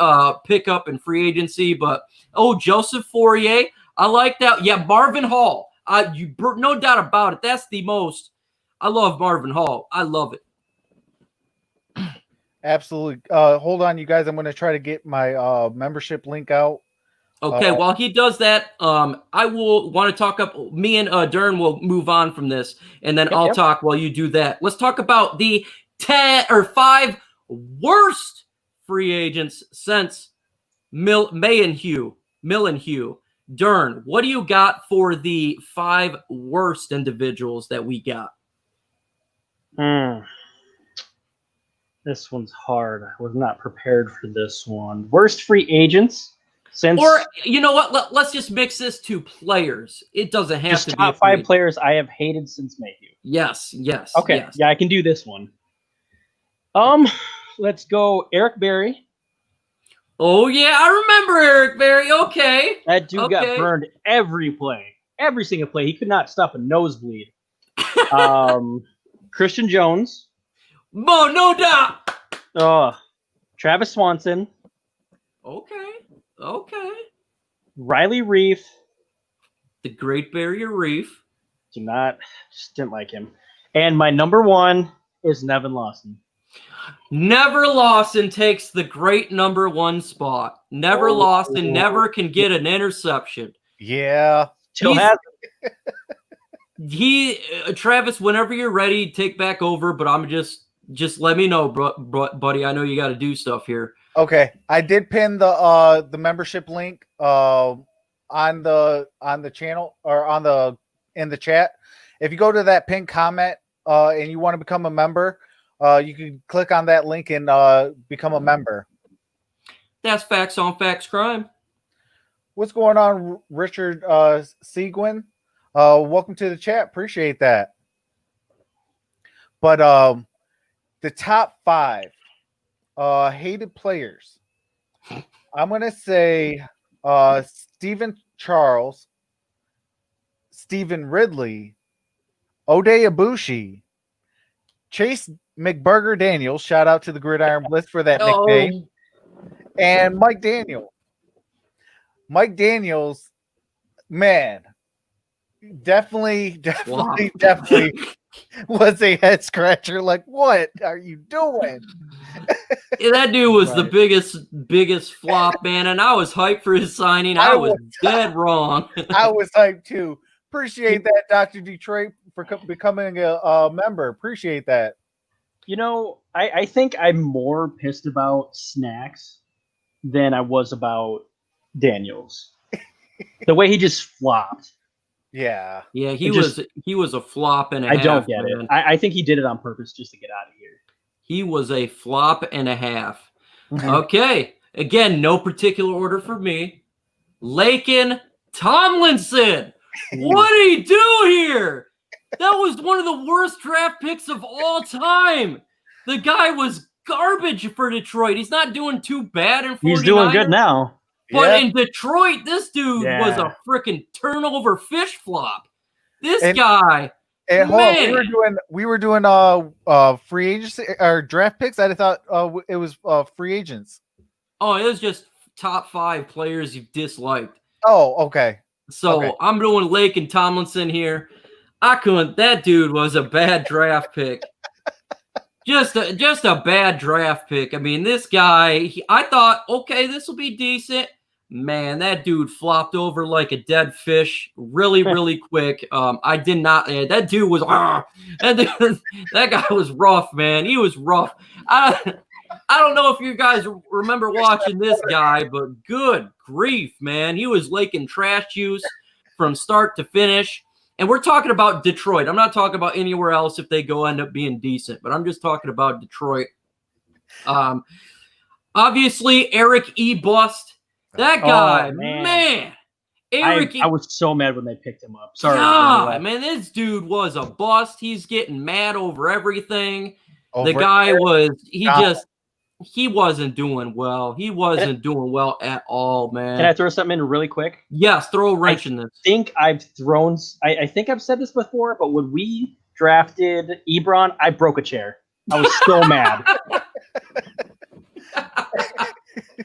pickup in free agency, but Joseph Fourier, I like that. Yeah, Marvin Hall, no doubt about it. That's the most. I love Marvin Hall. I love it. Absolutely. Hold on, you guys. I'm going to try to get my membership link out. Okay, while he does that, I will want to talk up. Me and Derrn will move on from this, and then I'll talk while you do that. Let's talk about the 5 worst free agents since Millenhue. Derrn, what do you got for the 5 worst individuals that we got? This one's hard. I was not prepared for this one. Worst free agents since, or you know what? Let's just mix this to players. It doesn't have just to be top 5 players I have hated since Mayhew. Yes. Okay, yes. yeah, I can do this one. Let's go Eric Berry. Oh yeah, I remember Eric Berry. Okay, that dude got burned every single play. He could not stop a nosebleed. Christian Jones. No doubt. Travis Swanson. Okay. Riley Reef. The Great Barrier Reef. Just didn't like him. And my number 1 is Nevin Lawson. Never Lawson takes the great number 1 spot. Never Lawson never can get an interception. Yeah. Travis, whenever you're ready, take back over, but I'm just let me know, buddy. I know you got to do stuff here. Okay, I did pin the membership link on the channel or in the chat. If you go to that pinned comment and you want to become a member, you can click on that link and become a member. That's Facts on Facts Crime. What's going on, Richard Seguin? Welcome to the chat. Appreciate that. But the top 5 hated players. I'm going to say Steven Charles, Stephen Ridley, Oday Abushi, Chase McBurger Daniels. Shout out to the Gridiron Blitz for that nickname. And Mike Daniel. Mike Daniels, man, definitely was a head scratcher. Like, what are you doing? That dude was the biggest flop, man, and I was hyped for his signing. I was dead wrong. I was hyped too. Appreciate that, Dr. Detroit, for becoming a member. Appreciate that. You know, I think I'm more pissed about Snacks than I was about Daniels. The way he just flopped. Yeah. Yeah, he was a flop and a half. I don't get man. it. I think he did it on purpose just to get out of here. He was a flop and a half. Okay. Again, no particular order for me. Laken Tomlinson. What did he do here? That was one of the worst draft picks of all time. The guy was garbage for Detroit. He's not doing too bad in 49ers. He's doing good now. But in Detroit, this dude was a freaking turnover fish flop. This guy. And hold on, we were doing free agency or draft picks. I thought it was free agents. Oh, it was just top 5 players you disliked. Oh, okay. So I'm doing Laken Tomlinson here. That dude was a bad draft pick. Just a bad draft pick. I mean, this guy, I thought, okay, this will be decent. Man, that dude flopped over like a dead fish really, really quick. I did not. That dude was. That guy was rough, man. He was rough. I don't know if you guys remember watching this guy, but good grief, man. He was leaking trash juice from start to finish. And we're talking about Detroit. I'm not talking about anywhere else if they end up being decent, but I'm just talking about Detroit. Obviously, Eric E. Bust. That guy, man. Eric, I was so mad when they picked him up. Sorry. God, man, this dude was a bust. He's getting mad over everything. The guy was, he wasn't doing well. He wasn't doing well at all, man. Can I throw something in really quick? Yes, throw a wrench in this. I think I've said this before, but when we drafted Ebron, I broke a chair. I was so mad.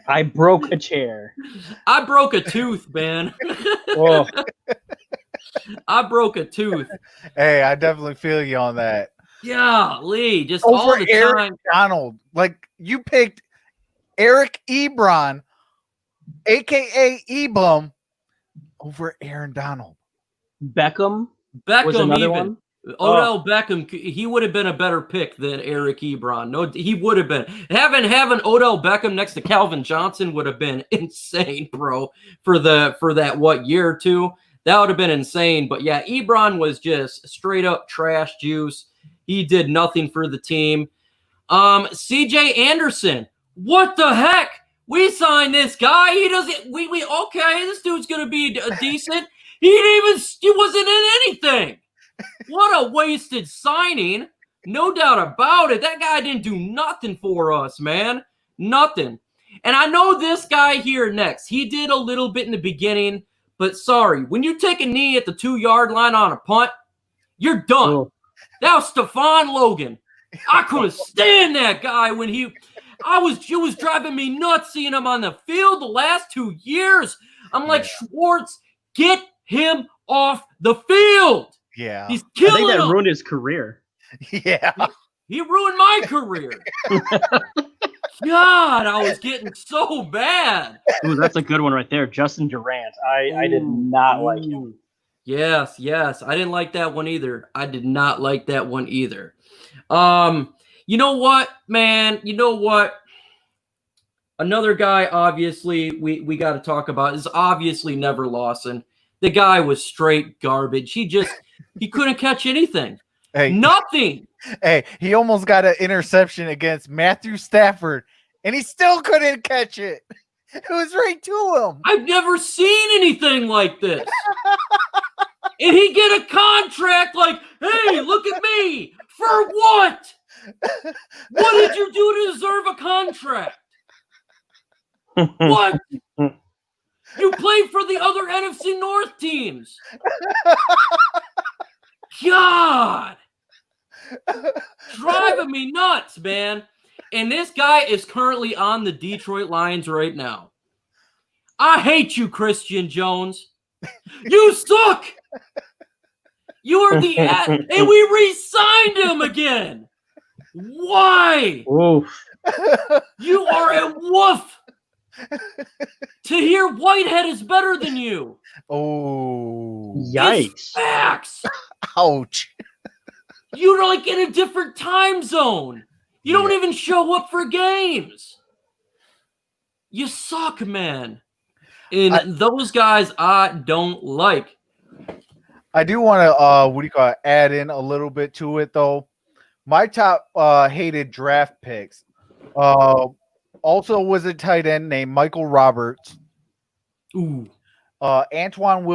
I broke a chair. I broke a tooth, man. Oh. I broke a tooth. Hey, I definitely feel you on that. Yeah, Lee, just Over all the Aaron time. Donald. Like, you picked Eric Ebron, a.k.a. Ebum, over Aaron Donald. Beckham Beckham, was another even. one. Odell Beckham, he would have been a better pick than Eric Ebron. No, he would have been. Having Odell Beckham next to Calvin Johnson would have been insane, bro. For that what year or two, that would have been insane. But yeah, Ebron was just straight up trash juice. He did nothing for the team. CJ Anderson, what the heck? We signed this guy. He doesn't. We okay. This dude's gonna be decent. He wasn't in anything. What a wasted signing. No doubt about it. That guy didn't do nothing for us, man. Nothing. And I know this guy here next. He did a little bit in the beginning, but sorry. When you take a knee at the 2-yard line on a punt, you're done. Oh. That was Stephon Logan. I couldn't stand that guy when it was driving me nuts seeing him on the field the last 2 years. I'm like, Schwartz, get him off the field. Yeah. He's I killing think that him. ruined his career. Yeah. He ruined my career. God, I was getting so bad. Ooh, that's a good one right there. Justin Durant. I did not like him. Yes. I didn't like that one either. I did not like that one either. You know what, man? You know what? Another guy, obviously, we got to talk about is obviously Never Lawson. The guy was straight garbage. He couldn't catch anything. Hey, Nothing. Hey, he almost got an interception against Matthew Stafford, and he still couldn't catch it. It was right to him. I've never seen anything like this. And he get a contract like, hey, look at me. For what? What did you do to deserve a contract? What? You played for the other NFC North teams. God. Driving me nuts, man. And this guy is currently on the Detroit Lions right now. I hate you, Christian Jones. You suck. You are the and we re-signed him again. Why? Oof. You are a wolf. To hear Whitehead is better than you. Oh. Yikes. It's facts. Ouch. You're like in a different time zone. You don't even show up for games. You suck, man. And those guys I don't like. I do want to add in a little bit to it though. My top hated draft picks also was a tight end named Michael Roberts. Ooh. Antoine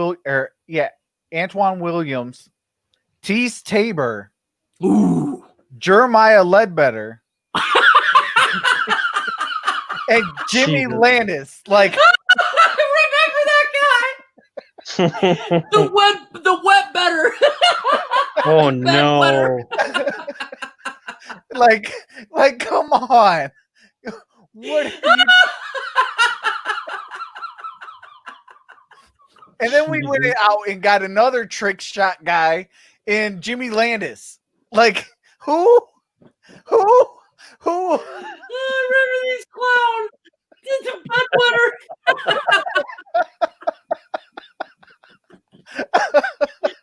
Williams, Tease Tabor, Ooh. Jeremiah Ledbetter, and Jimmy Jesus. Landis. Like, Remember that guy? The wet better. Oh no. like, come on. What? And then we went out and got another trick shot guy in Jimmy Landis. Like, who? I remember these clowns. It's a bedwetter.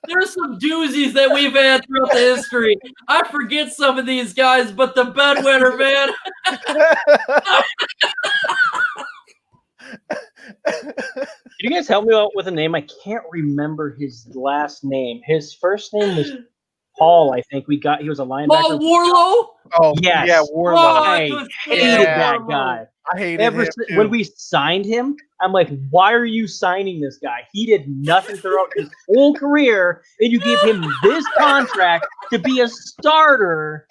There's some doozies that we've had throughout the history. I forget some of these guys, but the bedwetter, man. Can you guys help me out with a name? I can't remember his last name. His first name was Paul, I think. He was a linebacker. Paul Warlow? Oh, Yes. yeah, Warlow. I just hated that Warlow. guy. I hated him too. When we signed him, I'm like, why are you signing this guy? He did nothing throughout his whole career, and you give him this contract to be a starter.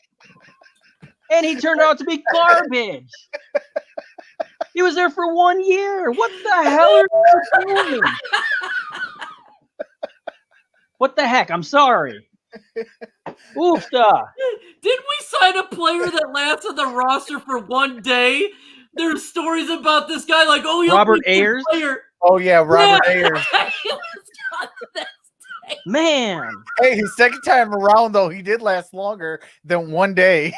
And he turned out to be garbage. He was there for 1 year. What the hell are you doing? What the heck? I'm sorry. Oofda. Did we sign a player that lasted the roster for 1 day? There's stories about this guy, like, oh, he'll Robert be a good Ayers? player. Oh yeah, Robert Ayers. He was gone the next day. Man. Hey, his second time around though, he did last longer than 1 day.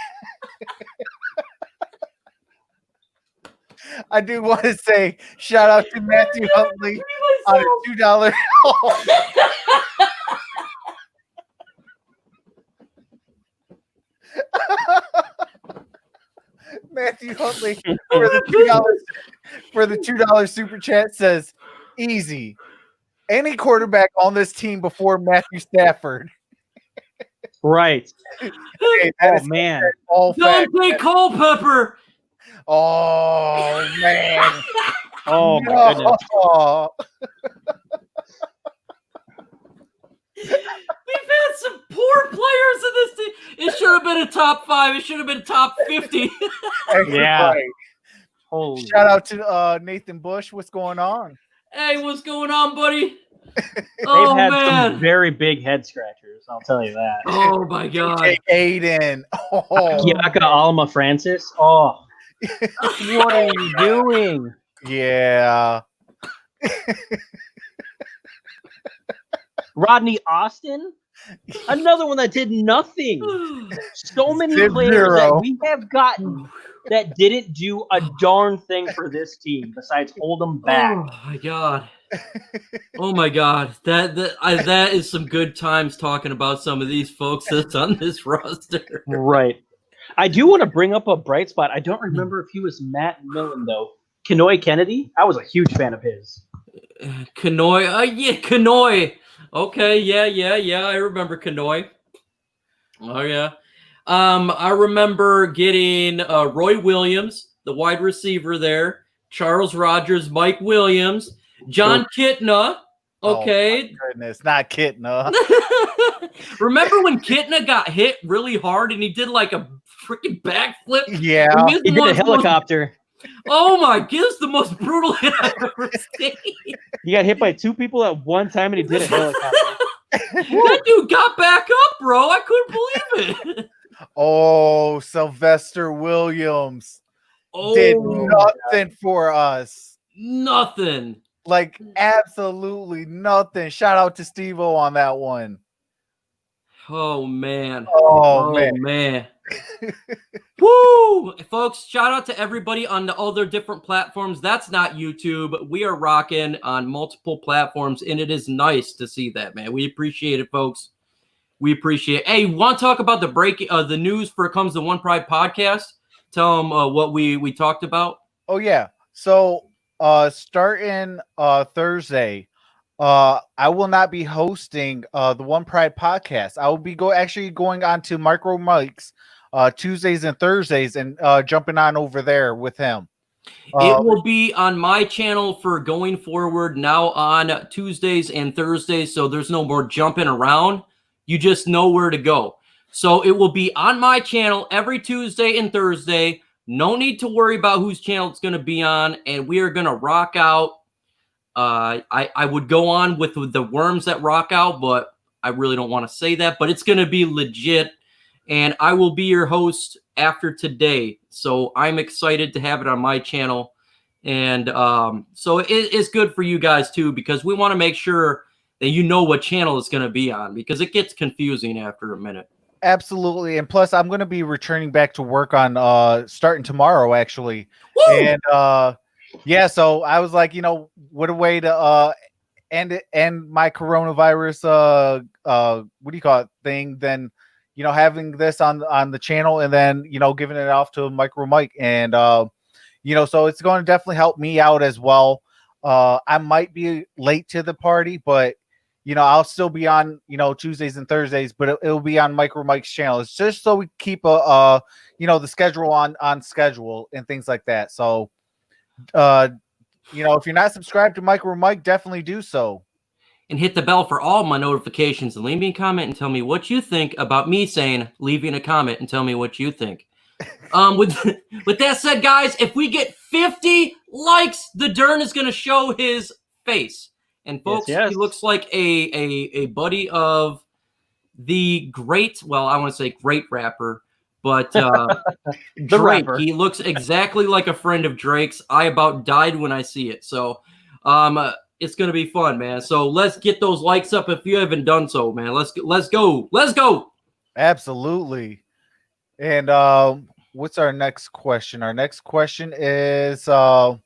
I do want to say shout out to Matthew Huntley on a $2. Matthew Huntley for the $2 super chat says, easy. Any quarterback on this team before Matthew Stafford. Right. Hey, that is man. all fact. Dante Culpepper. Oh man. Oh my goodness. Oh. We've had some poor players in this team. It should have been a top 5. It should have been top 50. Yeah. Right. Holy. Shout out to Nathan Bush. What's going on? Hey, what's going on, buddy? They've Oh, had man. some very big head scratchers, I'll tell you that. Oh, my God. Hey, Aiden. Oh. Yaka Alma Francis. Oh. What are you doing? Yeah. Rodney Austin? Another one that did nothing. So many Did players zero. that we have gotten that didn't do a darn thing for this team besides hold them back. Oh, my God. Oh, my God. That is some good times talking about some of these folks that's on this roster. Right. I do want to bring up a bright spot. I don't remember if he was Matt Millen, though. Kenoy Kennedy? I was a huge fan of his. Kenoy. Yeah, Kenoy. Okay, yeah. I remember Kenoy. Oh, yeah. I remember getting Roy Williams, the wide receiver there, Charles Rogers, Mike Williams, John Kitna. Okay. Oh, my goodness, not Kitna. Remember when Kitna got hit really hard and he did like a freaking backflip? Yeah. He did a helicopter. Oh my goodness, the most brutal hit I've ever seen. He got hit by 2 people at one time and he did a helicopter. That dude got back up, bro. I couldn't believe it. Oh, Sylvester Williams Oh, did nothing for us. nothing. Like absolutely nothing. Shout out to Steve-O on that one. Oh man. Oh, man. Woo! Folks, shout out to everybody on the other different platforms. That's not YouTube. We are rocking on multiple platforms, and it is nice to see that, man. We appreciate it, folks. We appreciate it. Hey, want to talk about the news for It Comes to One Pride podcast? Tell them what we talked about. Oh yeah. So starting Thursday, I will not be hosting the One Pride podcast. I will be going on to MicroMike's Tuesdays and Thursdays and jumping on over there with him. It will be on my channel for going forward now on Tuesdays and Thursdays, so there's no more jumping around. You just know where to go. So it will be on my channel every Tuesday and Thursday. No need to worry about whose channel it's going to be on, and we are going to rock out. I would go on with the worms that rock out, but I really don't want to say that. But it's going to be legit, and I will be your host after today. So I'm excited to have it on my channel, and so it's good for you guys too, because we want to make sure that you know what channel it's going to be on, because it gets confusing after a minute. Absolutely. And plus I'm going to be returning back to work on starting tomorrow actually. Woo! And yeah, so I was like, what a way to end my coronavirus what do you call it thing than having this on the channel and then giving it off to MicroMike. And so it's going to definitely help me out as well. I might be late to the party, but I'll still be on, Tuesdays and Thursdays, but it'll be on MicroMike's channel. It's just so we keep the schedule on schedule and things like that. So, if you're not subscribed to MicroMike, definitely do so. And hit the bell for all my notifications and leave me a comment and tell me what you think about me saying leaving a comment and tell me what you think. With that said, guys, if we get 50 likes, the Derrn is going to show his face. And folks, Yes. he looks like a buddy of the great, well, I want to say great rapper, but Drake. rapper. He looks exactly like a friend of Drake's. I about died when I see it. So it's going to be fun, man. So let's get those likes up if you haven't done so, man. Let's go. Let's go. Absolutely. And what's our next question? Our next question is so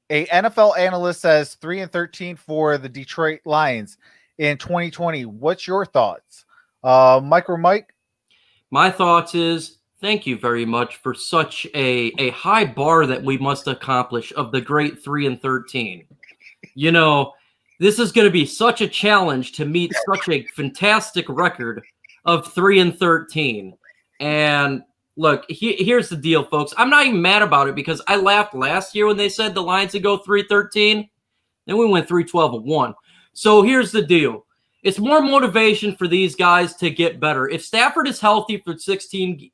a NFL analyst says 3-13 for the Detroit Lions in 2020. What's your thoughts? MicroMike? My thoughts is thank you very much for such a high bar that we must accomplish of the great 3-13. You know, this is going to be such a challenge to meet such a fantastic record of 3-13. And look, here's the deal, folks. I'm not even mad about it because I laughed last year when they said the Lions would go 3-13. Then we went 3-12-1. So here's the deal. It's more motivation for these guys to get better. If Stafford is healthy for 16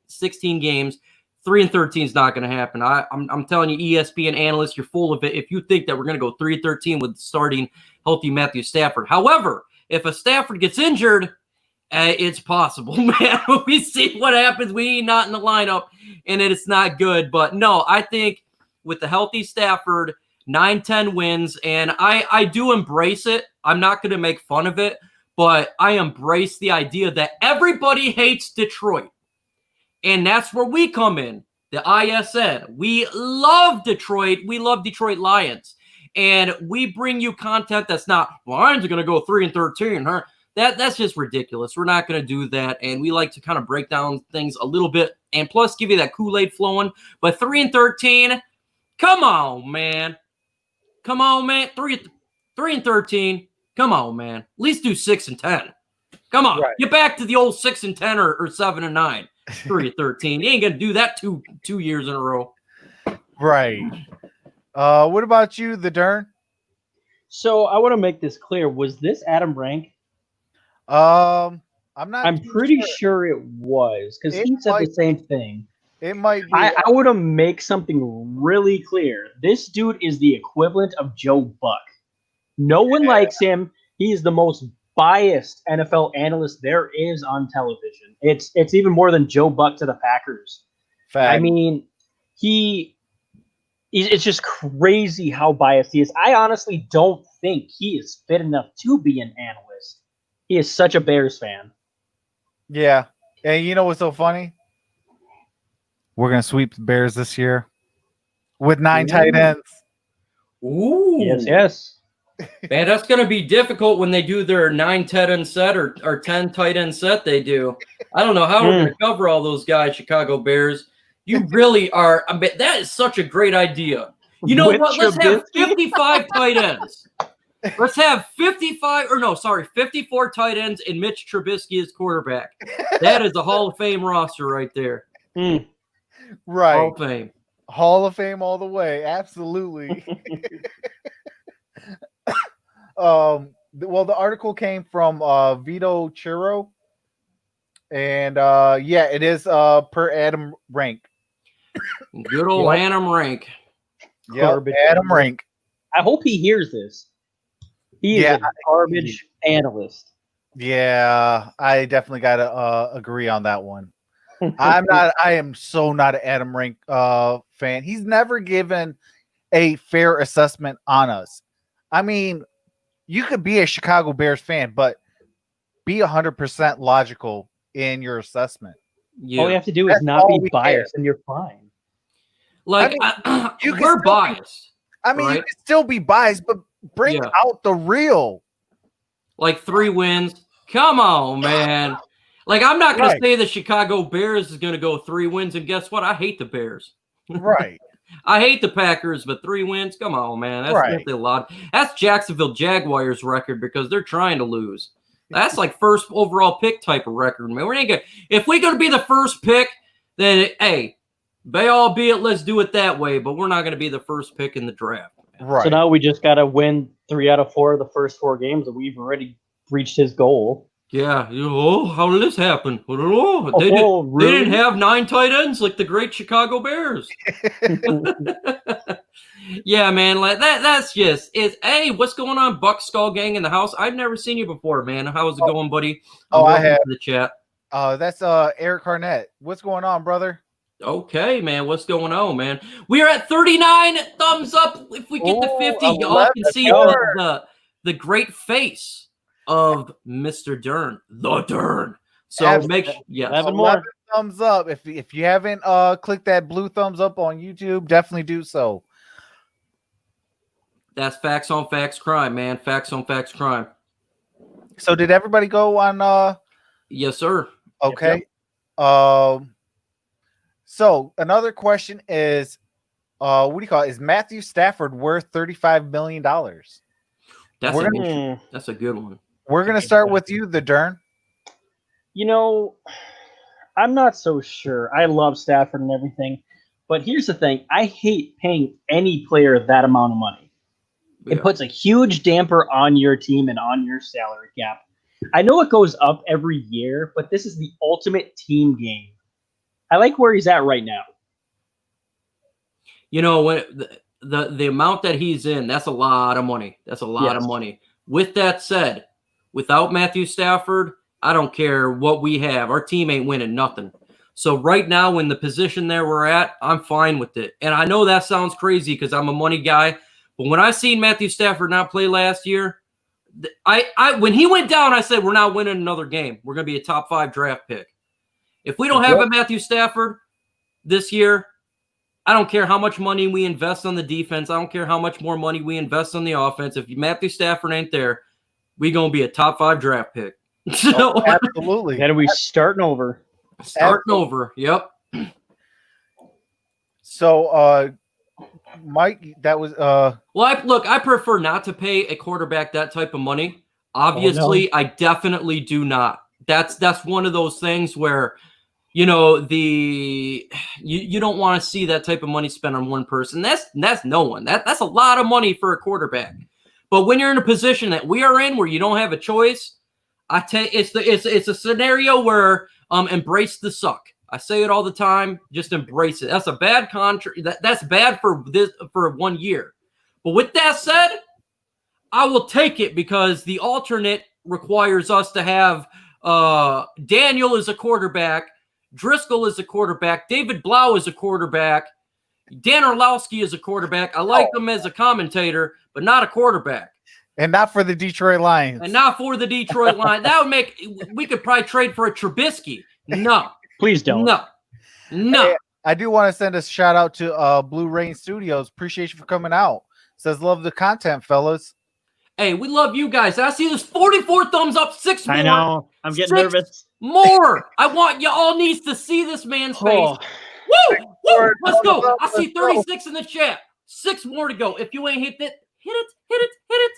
games, 3-13 is not going to happen. I'm telling you, ESPN analysts, you're full of it if you think that we're going to go 3-13 with starting healthy Matthew Stafford. However, if a Stafford gets injured, it's possible, man. We see what happens. We ain't not in the lineup, and it's not good. But no, I think with the healthy Stafford, 9-10 wins, and I do embrace it. I'm not going to make fun of it, but I embrace the idea that everybody hates Detroit. And that's where we come in, the ISN. We love Detroit. We love Detroit Lions. And we bring you content that's not, Lions are going to go 3-13, huh? That's just ridiculous. We're not going to do that. And we like to kind of break down things a little bit and plus give you that Kool-Aid flowing. But 3-13, come on, man. Come on, man. 3-13. Come on, man. At least do 6-10. Come on. Right. Get back to the old 6-10 or 7-9. 3-13. You ain't going to do that two years in a row. Right. What about you, the Derrn? So I want to make this clear. Was this Adam Rank? I'm pretty sure it was because he said the same thing. It might be. I want to make something really clear. This dude is the equivalent of Joe Buck. No one likes him. He is the most biased NFL analyst there is on television. It's even more than Joe Buck to the Packers. Fact. I mean, it's just crazy how biased he is. I honestly don't think he is fit enough to be an analyst. He is such a Bears fan. Yeah. And you know what's so funny? We're going to sweep the Bears this year with 9 tight ends. Ooh. Yes. Man, that's going to be difficult when they do their 9 tight end set or 10 tight end set they do. I don't know how we're going to cover all those guys, Chicago Bears. You really are. I mean, that is such a great idea. You know what? Let's have 55 tight ends. Let's have 54 tight ends and Mitch Trubisky as quarterback. That is a Hall of Fame roster right there. Right. Hall of Fame. Hall of Fame all the way. Absolutely. Well, the article came from Vito Chiro. And it is per Adam Rank. Good old Adam Rank. Yeah, Adam Rank. I hope he hears this. He is a garbage analyst. Yeah, I definitely got to agree on that one. I am so not an Adam Rank fan. He's never given a fair assessment on us. I mean, you could be a Chicago Bears fan, but be 100% logical in your assessment. Yeah. All you have to do is not be biased, and you're fine. Like, we're biased. You can still be biased, but bring out the real. Like 3 wins. Come on, man. Like, I'm not going to say the Chicago Bears is going to go 3 wins, and guess what? I hate the Bears. Right. I hate the Packers, but 3 wins? Come on, man. That's definitely a lot. That's Jacksonville Jaguars record because they're trying to lose. That's like first overall pick type of record, man. We ain't gonna, if we're going to be the first pick, then, hey, albeit let's do it that way, but we're not going to be the first pick in the draft. Right. So now we just got to win 3 out of 4 of the first 4 games, and we've already reached his goal. Yeah. How did this happen? Oh, they really? didn't have 9 tight ends like the great Chicago Bears. Yeah, man. Like that's just it. Hey, what's going on, Buck Skull Gang in the house? I've never seen you before, man. How's it going, buddy? I have. To the chat. That's Eric Harnett. What's going on, brother? Okay, man. What's going on, man? We are at 39 thumbs up. If we get to 50, y'all can see the great face of Mr. Derrn, the Derrn. So make 11 more thumbs up. If you haven't clicked that blue thumbs up on YouTube, definitely do so. That's facts on facts crime, man. Facts on facts crime. So did everybody go on Yes, sir. Okay. Yep. So another question is what do you call it? Is Matthew Stafford worth $35 million? That's a good one. We're gonna start with you, the Derrn. You know, I'm not so sure. I love Stafford and everything, but here's the thing: I hate paying any player that amount of money. Yeah. It puts a huge damper on your team and on your salary cap. I know it goes up every year, but this is the ultimate team game. I like where he's at right now. You know, when the amount that he's in, that's a lot of money. That's a lot of money. With that said, without Matthew Stafford, I don't care what we have. Our team ain't winning nothing. So right now, in the position there we're at, I'm fine with it. And I know that sounds crazy because I'm a money guy. But when I seen Matthew Stafford not play last year, when he went down, I said, we're not winning another game. We're going to be a top 5 draft pick. If we don't have a Matthew Stafford this year, I don't care how much money we invest on the defense. I don't care how much more money we invest on the offense. If Matthew Stafford ain't there, we're going to be a top 5 draft pick. So, absolutely. And we starting over. Over. Yep. So, Mike, that was well, I prefer not to pay a quarterback that type of money. Obviously, I definitely do not. That's one of those things where, you know, you don't want to see that type of money spent on one person. That's no one. That's a lot of money for a quarterback. But when you're in a position that we are in, where you don't have a choice, I tell you, it's a scenario where embrace the suck. I say it all the time. Just embrace it. That's a bad contract. That's bad for 1 year. But with that said, I will take it because the alternate requires us to have Daniel is a quarterback, Driscoll is a quarterback, David Blau is a quarterback, Dan Orlowski is a quarterback. I like him as a commentator, but not a quarterback. And not for the Detroit Lions. That would make we could probably trade for a Trubisky. No. Please don't. No. Hey, I do want to send a shout out to Blue Rain Studios. Appreciate you for coming out. Says love the content, fellas. Hey, we love you guys. I see this 44 thumbs up, 6 more. I know. I'm getting nervous. More. I want you all needs to see this man's face. Woo! Woo! Let's go. I see 36 in the chat. 6 more to go. If you ain't hit it, hit it.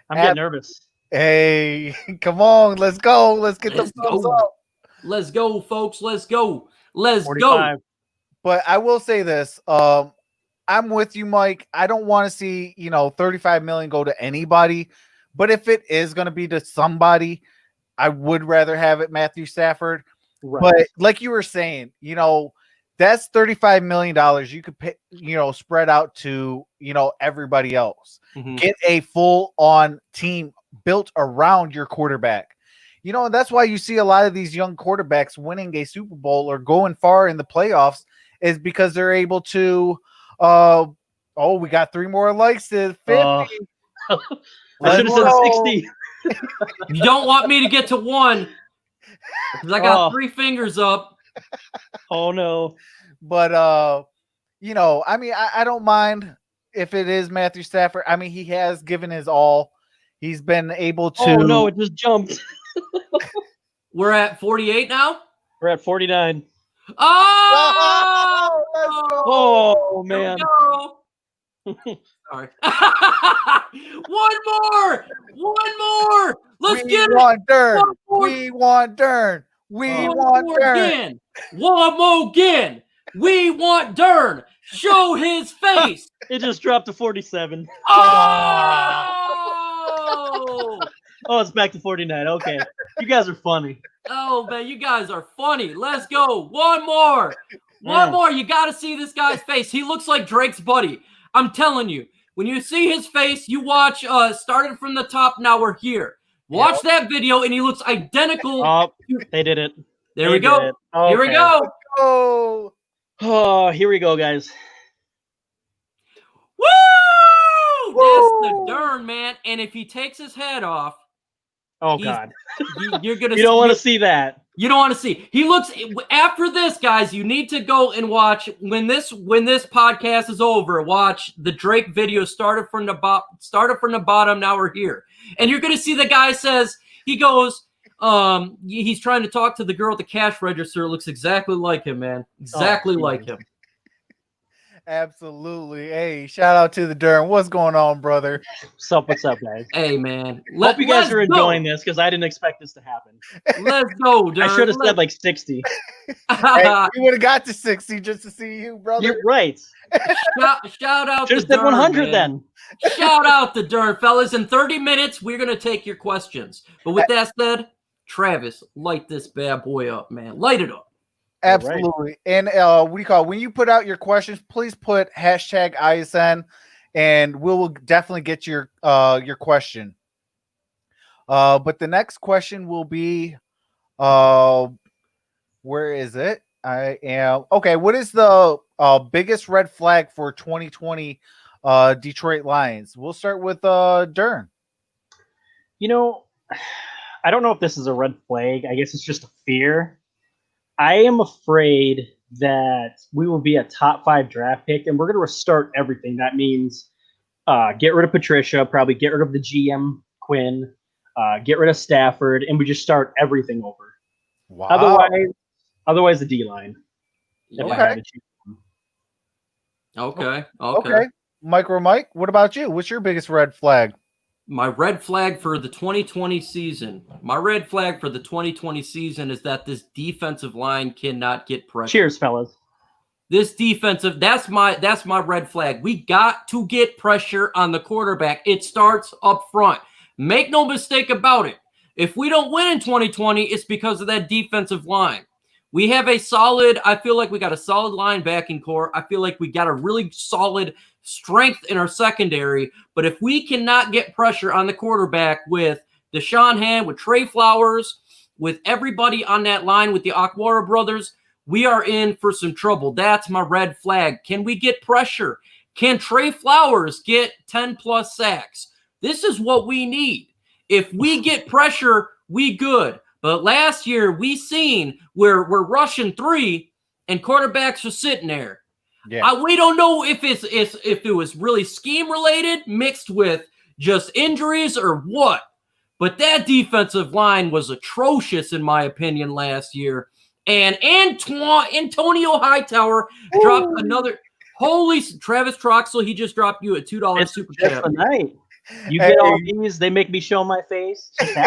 I'm getting nervous. Hey, come on. Let's go. Let's get the thumbs up. Let's go, folks. Let's go. Let's 45. Go. But I will say this. I'm with you, Mike. I don't want to see, $35 million go to anybody. But if it is going to be to somebody, I would rather have it Matthew Stafford. Right. But like you were saying, that's $35 million you could pay, spread out to, everybody else. Mm-hmm. Get a full-on team built around your quarterback. And that's why you see a lot of these young quarterbacks winning a Super Bowl or going far in the playoffs is because they're able to we got 3 more likes to 50. I should have said 60. You don't want me to get to 1 because I got 3 fingers up. Oh no. But I don't mind if it is Matthew Stafford. I mean, he has given his all. He's been able to. Oh no, it just jumped. We're at 48 now? We're at 49. Oh man. Sorry. One more. Let's get it. Derrn. We want Derrn. We want Derrn. One more again. We want Derrn. Show his face. It just dropped to 47. Oh! Oh, it's back to 49. Okay. You guys are funny. Oh, man, you guys are funny. Let's go. One more. One more. You got to see this guy's face. He looks like Drake's buddy. I'm telling you. When you see his face, you watch started from the top, now we're here. Watch that video, and he looks identical. Oh, they did it. There we go. Okay. Here we go. Oh, here we go, guys. Woo! That's the Derrn, man. And if he takes his head off, God, you're gonna. You don't want to see that. You don't want to see. He looks after this, guys. You need to go and watch when this podcast is over. Watch the Drake video. Started from the bottom. Now we're here, and you're gonna see the guy says he goes. He's trying to talk to the girl at the cash register. It looks exactly like him, man. Exactly like him. Absolutely. Hey, shout out to the Derrn. What's going on, brother? What's up, guys? Hey, man. Hope you guys are enjoying this because I didn't expect this to happen. Let's go, Derrn. I should have said like 60. Hey, we would have got to 60 just to see you, brother. You're right. Shout out should to have said 100 man. then. Shout out to Derrn, fellas. In 30 minutes, we're going to take your questions. But with that said, Travis, light this bad boy up, man. Light it up. Absolutely. Right. And what do you call it? When you put out your questions, please put hashtag ISN and we will definitely get your question. But the next question will be where is it? I am okay. What is the biggest red flag for 2020 Detroit Lions? We'll start with Derrn. You know, I don't know if this is a red flag. I guess it's just a fear. I am afraid that we will be a top 5 draft pick, and we're going to restart everything. That means get rid of Patricia, probably get rid of the GM Quinn, get rid of Stafford, and we just start everything over. Wow. Otherwise the D-line. Okay. MicroMike, what about you? What's your biggest red flag? My red flag for the 2020 season. My red flag for the 2020 season is that this defensive line cannot get pressure. Cheers, fellas. This defensive, that's my red flag. We got to get pressure on the quarterback. It starts up front. Make no mistake about it. If we don't win in 2020, it's because of that defensive line. We have I feel like we got a solid linebacking core. I feel like we got a really solid strength in our secondary. But if we cannot get pressure on the quarterback with Deshaun Hand, with Trey Flowers, with everybody on that line, with the Akwara brothers, we are in for some trouble. That's my red flag. Can we get pressure? Can Trey Flowers get 10-plus sacks? This is what we need. If we get pressure, we good. But last year, we seen where we're rushing 3 and quarterbacks are sitting there. Yeah. We don't know if it was really scheme related mixed with just injuries or what. But that defensive line was atrocious, in my opinion, last year. And Antonio Hightower dropped another. Holy Travis Troxel, he just dropped you a $2 super chat. Tonight. You get all these, they make me show my face. Just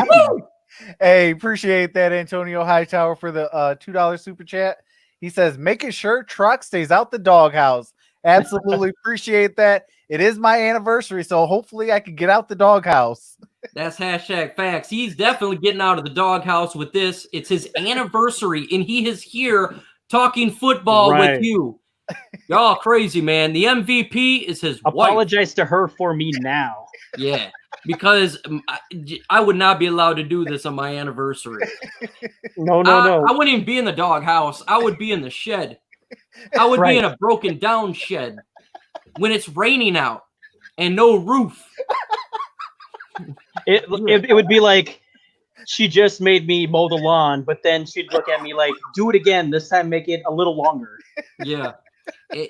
Hey, appreciate that, Antonio Hightower, for the $2 super chat. He says, making sure Truck stays out the doghouse. Absolutely appreciate that. It is my anniversary, so hopefully I can get out the doghouse. That's hashtag facts. He's definitely getting out of the doghouse with this. It's his anniversary, and he is here talking football with you. Y'all crazy, man. The MVP is his wife. Apologize to her for me now. Yeah, because I would not be allowed to do this on my anniversary. No. I wouldn't even be in the doghouse. I would be in the shed. I would be in a broken down shed when it's raining out and no roof. It would be like she just made me mow the lawn, but then she'd look at me like, do it again. This time make it a little longer. Yeah.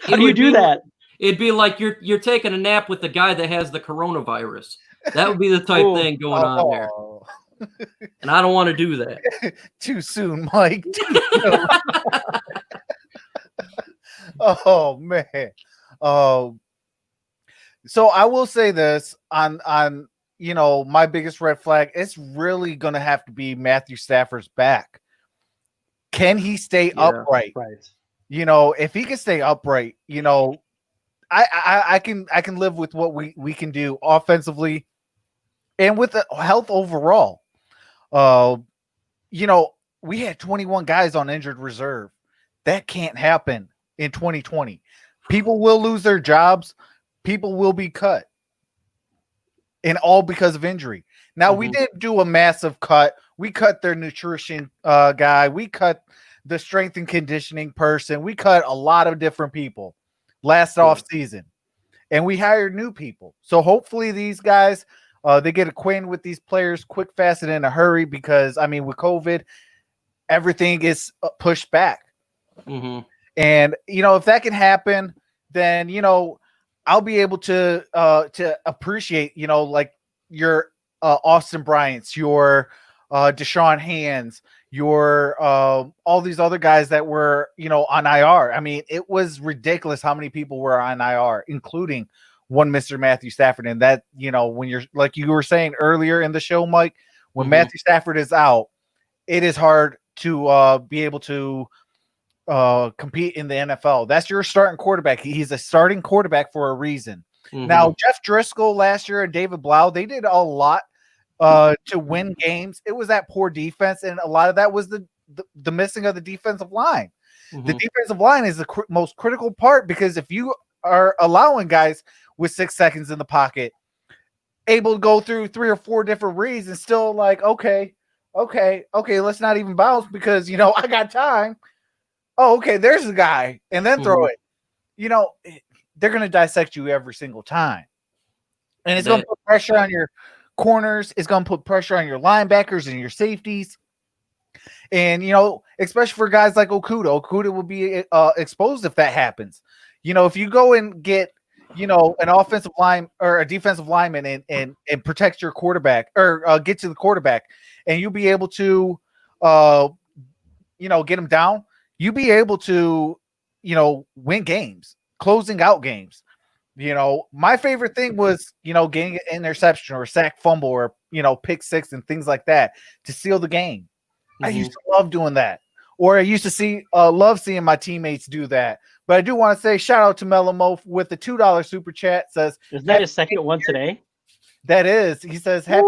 How do you do that? It'd be like you're taking a nap with the guy that has the coronavirus. That would be the type thing going on there. And I don't want to do that. Too soon, Mike. Oh, man. So I will say this on my biggest red flag, it's really going to have to be Matthew Stafford's back. Can he stay upright? Right. If he can stay upright, I can live with what we can do offensively. and with the health overall. You know, we had 21 guys on injured reserve. That can't happen in 2020. People will lose their jobs. People will be cut. And all because of injury. Now, we didn't do a massive cut. We cut their nutrition guy. We cut the strength and conditioning person. We cut a lot of different people last off season. And we hired new people. So hopefully these guys, they get acquainted with these players quick, fast, and in a hurry because, I mean, with COVID, everything is pushed back. And, you know, if that can happen, then, you know, I'll be able to appreciate, you know, like your Austin Bryant's, your Deshaun Hands, your all these other guys that were, you know, on IR. I mean, it was ridiculous how many people were on IR, including one Mr. Matthew Stafford. And that, you know, when you're like you were saying earlier in the show, Mike, when Matthew Stafford is out, it is hard to be able to compete in the NFL. That's your starting quarterback. He's a starting quarterback for a reason. Now, Jeff Driscoll last year and David Blau, they did a lot to win games. It was that poor defense, and a lot of that was the missing of the defensive line. The defensive line is the most critical part because if you are allowing guys with 6 seconds in the pocket able to go through 3 or 4 different reads and still like, okay, let's not even bounce because, you know, I got time. Oh, okay, there's a guy, and then throw it. You know, they're going to dissect you every single time. And it's going to put pressure on your corners. It's going to put pressure on your linebackers and your safeties. And, you know, especially for guys like Okudah will be exposed if that happens. You know, if you go and get, you know, an offensive line or a defensive lineman and protect your quarterback or get to the quarterback and you'll be able to, you know, get him down. You be able to, you know, win games, closing out games. You know, my favorite thing was, you know, getting an interception or a sack fumble or, you know, pick six and things like that to seal the game. I used to love doing that. Or I used to love seeing my teammates do that. But I do want to say shout out to Mellow Mo with the $2 super chat. Says, is that his second one today? That is. He says, happy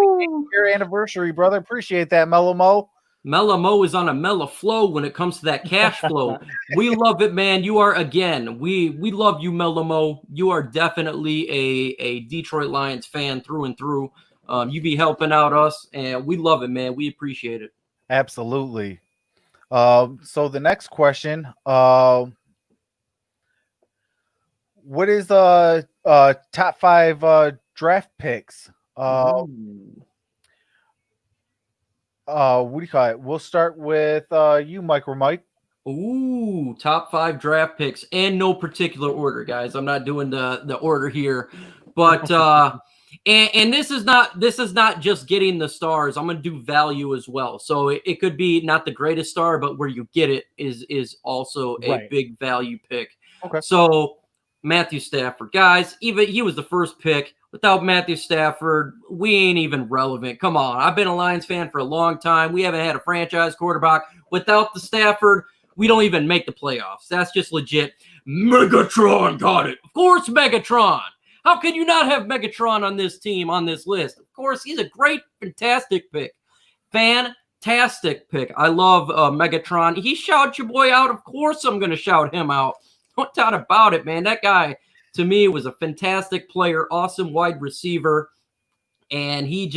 year anniversary, brother. Appreciate that, Mellow Mo. Mellow Mo is on a mellow flow when it comes to that cash flow. We love it, man. You are, again, we love you, Mellow Mo. You are definitely a Detroit Lions fan through and through. You be helping out us, and we love it, man. We appreciate it. Absolutely. So the next question, what is top 5 draft picks? What do you call it? We'll start with you, MicroMike. Ooh, top 5 draft picks in no particular order, guys. I'm not doing the order here, but and this is not just getting the stars. I'm gonna do value as well. So it could be not the greatest star, but where you get it is also a big value pick. Okay. So Matthew Stafford, guys, even he was the first pick. Without Matthew Stafford, we ain't even relevant. Come on. I've been a Lions fan for a long time. We haven't had a franchise quarterback. Without the Stafford, we don't even make the playoffs. That's just legit. Megatron got it. Of course, Megatron. How can you not have Megatron on this team, on this list? Of course, he's a great, fantastic pick. Fantastic pick. I love Megatron. He shouted your boy out. Of course, I'm going to shout him out. No doubt about it, man. That guy, to me, was a fantastic player, awesome wide receiver, and he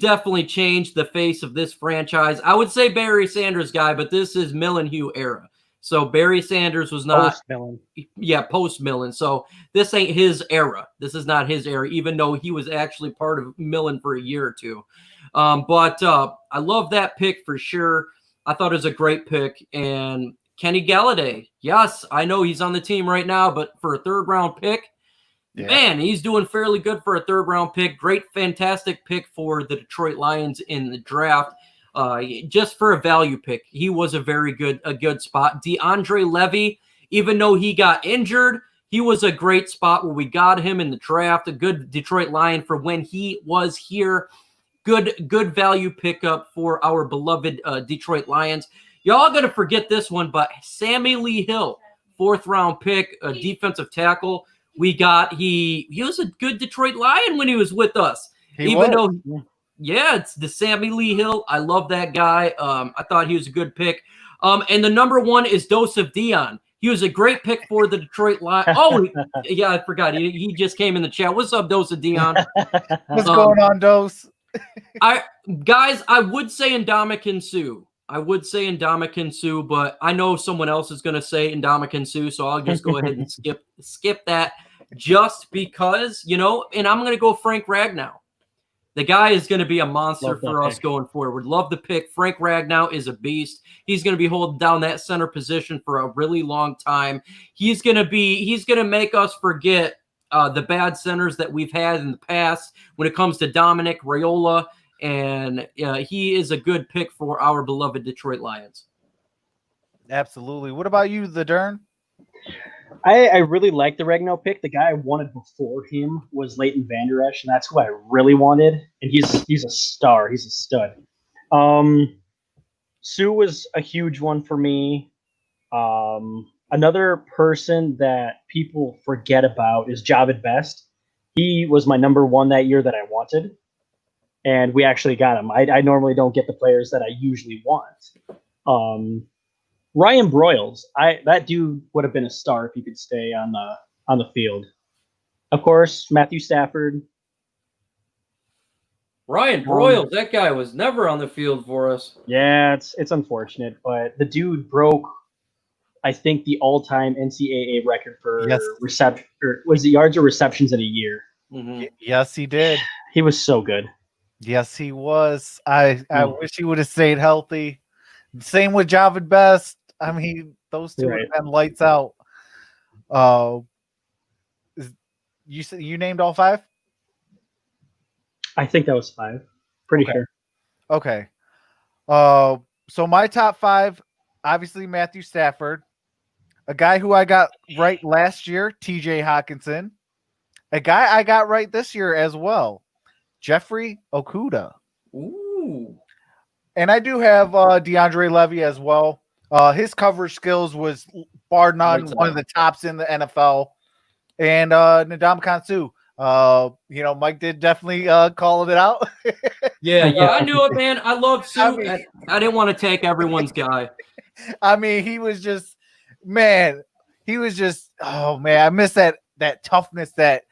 definitely changed the face of this franchise. I would say Barry Sanders guy, but this is Millen-Hugh era. So Barry Sanders was not post-Millen. Yeah, post-Millen. So this ain't his era. This is not his era, even though he was actually part of Millen for a year or two. But I love that pick for sure. I thought it was a great pick, and Kenny Galladay. Yes, I know he's on the team right now, but for a 3rd round pick, man, he's doing fairly good for a 3rd round pick. Great, fantastic pick for the Detroit Lions in the draft. Just for a value pick, he was a good spot. DeAndre Levy, even though he got injured, he was a great spot where we got him in the draft. A good Detroit Lion for when he was here. Good value pickup for our beloved Detroit Lions. Y'all going to forget this one, but Sammy Lee Hill, 4th round pick, a defensive tackle. We got, he was a good Detroit Lion when he was with us. It's the Sammy Lee Hill. I love that guy. I thought he was a good pick. And the number 1 is Joseph Dion. He was a great pick for the Detroit Lions. Oh, yeah, I forgot. He just came in the chat. What's up, Joseph Dion? What's going on, Dose? I would say Ndamukong Suh, but I know someone else is going to say Ndamukong Suh, so I'll just go ahead and skip that just because, and I'm going to go Frank Ragnow. The guy is going to be a monster for us going forward. Love the pick. Frank Ragnow is a beast. He's going to be holding down that center position for a really long time. He's going to make us forget the bad centers that we've had in the past when it comes to Dominic Raiola, and he is a good pick for our beloved Detroit Lions. Absolutely. What about you, the Derrn? I really like the Ragnow pick. The guy I wanted before him was Leighton Vander Esch, and that's who I really wanted. And he's a star. He's a stud. Sue was a huge one for me. Another person that people forget about is Javid Best. He was my number 1 that year that I wanted, and we actually got him. I normally don't get the players that I usually want. Ryan Broyles, that dude would have been a star if he could stay on the field. Of course, Matthew Stafford. Ryan Broyles, that guy was never on the field for us. Yeah, it's unfortunate, but the dude broke, I think, the all-time NCAA record for reception, or was it yards or receptions in a year? Mm-hmm. Yes, he did. He was so good. Yes, he was. I wish he would have stayed healthy. Same with Javid Best. I mean, those two have been lights out. You named all 5? I think that was 5. Pretty sure. Okay. So my top 5, obviously Matthew Stafford, a guy who I got right last year, TJ Hawkinson, a guy I got right this year as well, Jeffrey Okudah. Ooh. And I do have DeAndre Levy as well. His coverage skills was bar none one of the tops in the NFL. And Ndamukong Suh. Mike did definitely call it out. Yeah, I knew it, man. I love Suh. I didn't want to take everyone's guy. I mean, he was just, oh man, I miss that toughness that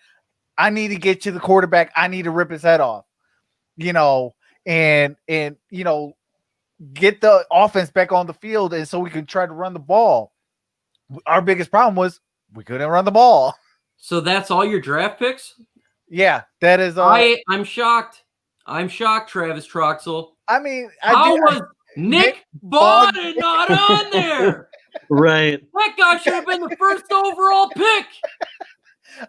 I need to get to the quarterback. I need to rip his head off, and get the offense back on the field, and so we can try to run the ball. Our biggest problem was we couldn't run the ball. So that's all your draft picks? Yeah, that is. I'm shocked. I'm shocked, Travis Troxel. I mean, how was Nick Bawden not on there? Right. That guy should have been the first overall pick.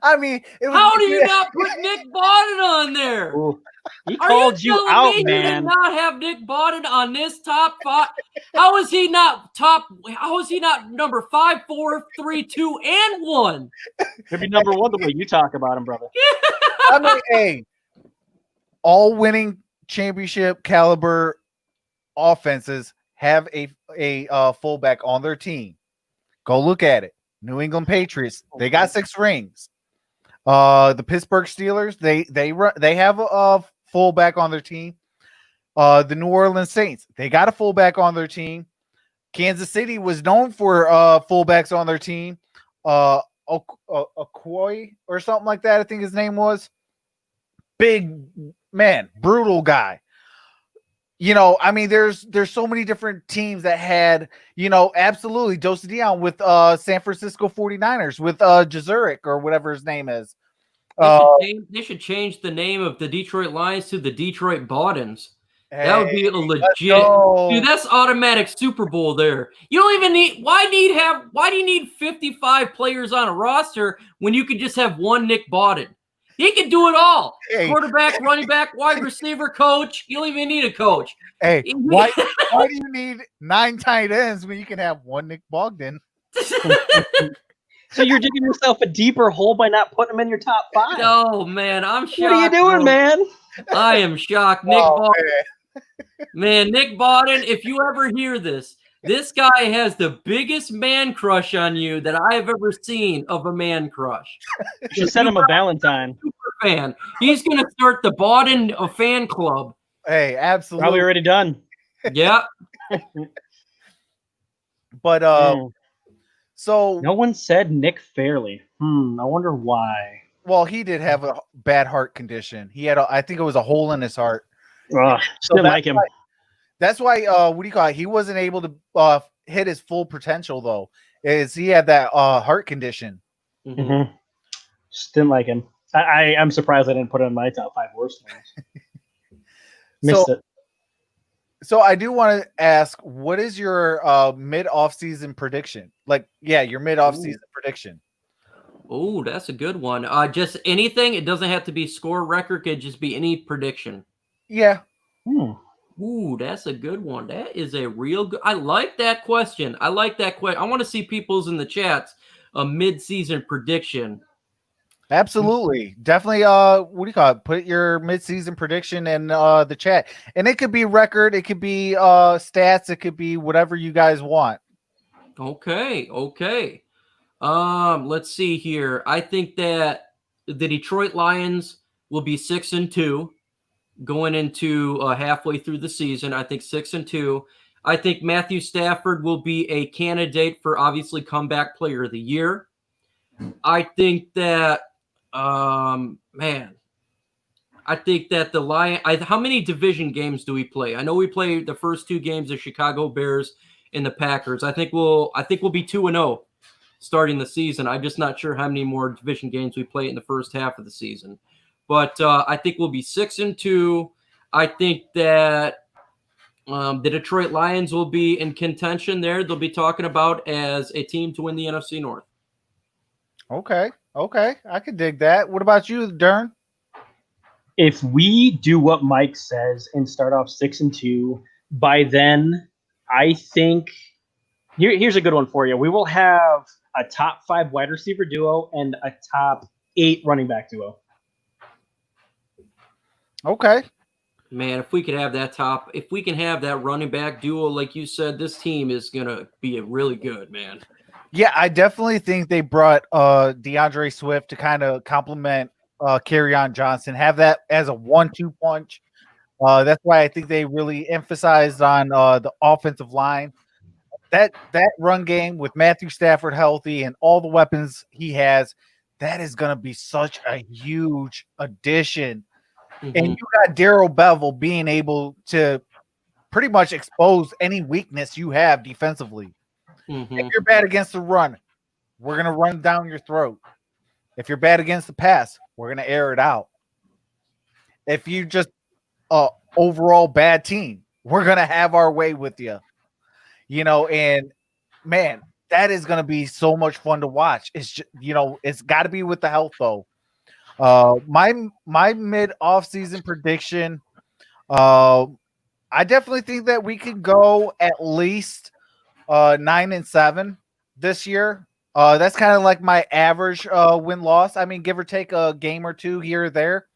I mean, how do you not put Nick Bawden on there? Ooh. He called you out, man. You did not have Nick Bawden on this top 5. How is he not top? How is he not number 5, 4, 3, 2, and 1? Could be number 1 the way you talk about him, brother. I mean, hey, all winning championship caliber offenses have a fullback on their team. Go look at it. New England Patriots, they got 6 rings. The Pittsburgh Steelers, they have a fullback on their team. The New Orleans Saints, they got a fullback on their team. Kansas City was known for fullbacks on their team. Okoye or something like that, I think his name was. Big man, brutal guy. I mean, there's so many different teams that had, absolutely Joseph Dion with San Francisco 49ers with Jazurek or whatever his name is. They should change the name of the Detroit Lions to the Detroit Bawdens. That would be a legit. Dude, that's automatic Super Bowl there. You don't even need. Why do you need 55 players on a roster when you can just have one Nick Bawden? He can do it all. Hey. Quarterback, running back, wide receiver, coach. You don't even need a coach. Hey, why do you need 9 tight ends when you can have one Nick Bogdan? So you're digging yourself a deeper hole by not putting him in your top 5. Oh, man, I'm shocked. What are you doing, man? I am shocked. Nick Bawden. Man, Nick Bawden, if you ever hear this guy has the biggest man crush on you that I have ever seen of a man crush. You should send him a Valentine. Super fan. He's going to start the Bawden fan club. Hey, absolutely. Probably already done. Yeah. But so No one said Nick Fairley. I wonder why. well, he did have a bad heart condition. He had, I think it was a hole in his heart. Just didn't like him. That's why, what do you call it? He wasn't able to hit his full potential, though. Is he had that heart condition? Mm-hmm. Just didn't like him. I'm surprised I didn't put him in my top 5 worst ones. Missed it. So I do want to ask, what is your mid-off season prediction? Like, yeah, your mid-off season prediction. Oh, that's a good one. Just anything. It doesn't have to be score record. Could just be any prediction. Yeah. Ooh, that's a good one. That is a real good. I like that question. I like that question. I want to see people's in the chats a mid-season prediction. Absolutely. Definitely, what do you call it? Put your mid-season prediction in the chat. And it could be record, it could be stats, it could be whatever you guys want. Okay. Let's see here. I think that the Detroit Lions will be 6-2 going into halfway through the season. I think 6-2. I think Matthew Stafford will be a candidate for obviously comeback player of the year. I think that I think that the Lions. How many division games do we play? I know we play the first 2 games of Chicago Bears and the Packers. I think we'll be 2-0 starting the season. I'm just not sure how many more division games we play in the first half of the season. But I think we'll be 6-2. I think that the Detroit Lions will be in contention there. They'll be talking about as a team to win the NFC North. Okay. I could dig that. What about you, Derrn? If we do what Mike says and start off 6-2, by then, I think here's a good one for you. We will have a top 5 wide receiver duo and a top 8 running back duo. Okay. Man, if we can have that running back duo, like you said, this team is gonna be really good, man. Yeah, I definitely think they brought DeAndre Swift to kind of complement Kerryon Johnson, have that as a 1-2 punch. That's why I think they really emphasized on the offensive line. That run game with Matthew Stafford healthy and all the weapons he has, that is going to be such a huge addition. Mm-hmm. And you got Darrell Bevel being able to pretty much expose any weakness you have defensively. Mm-hmm. If you're bad against the run, we're going to run down your throat. If you're bad against the pass, we're going to air it out. If you just overall bad team, we're going to have our way with you. You know, and man, that is going to be so much fun to watch. It's just, you know, it's got to be with the health though. My mid off season prediction, I definitely think that we could go at least 9-7 this year. That's kind of like my average win loss. I mean, give or take a game or two here or there.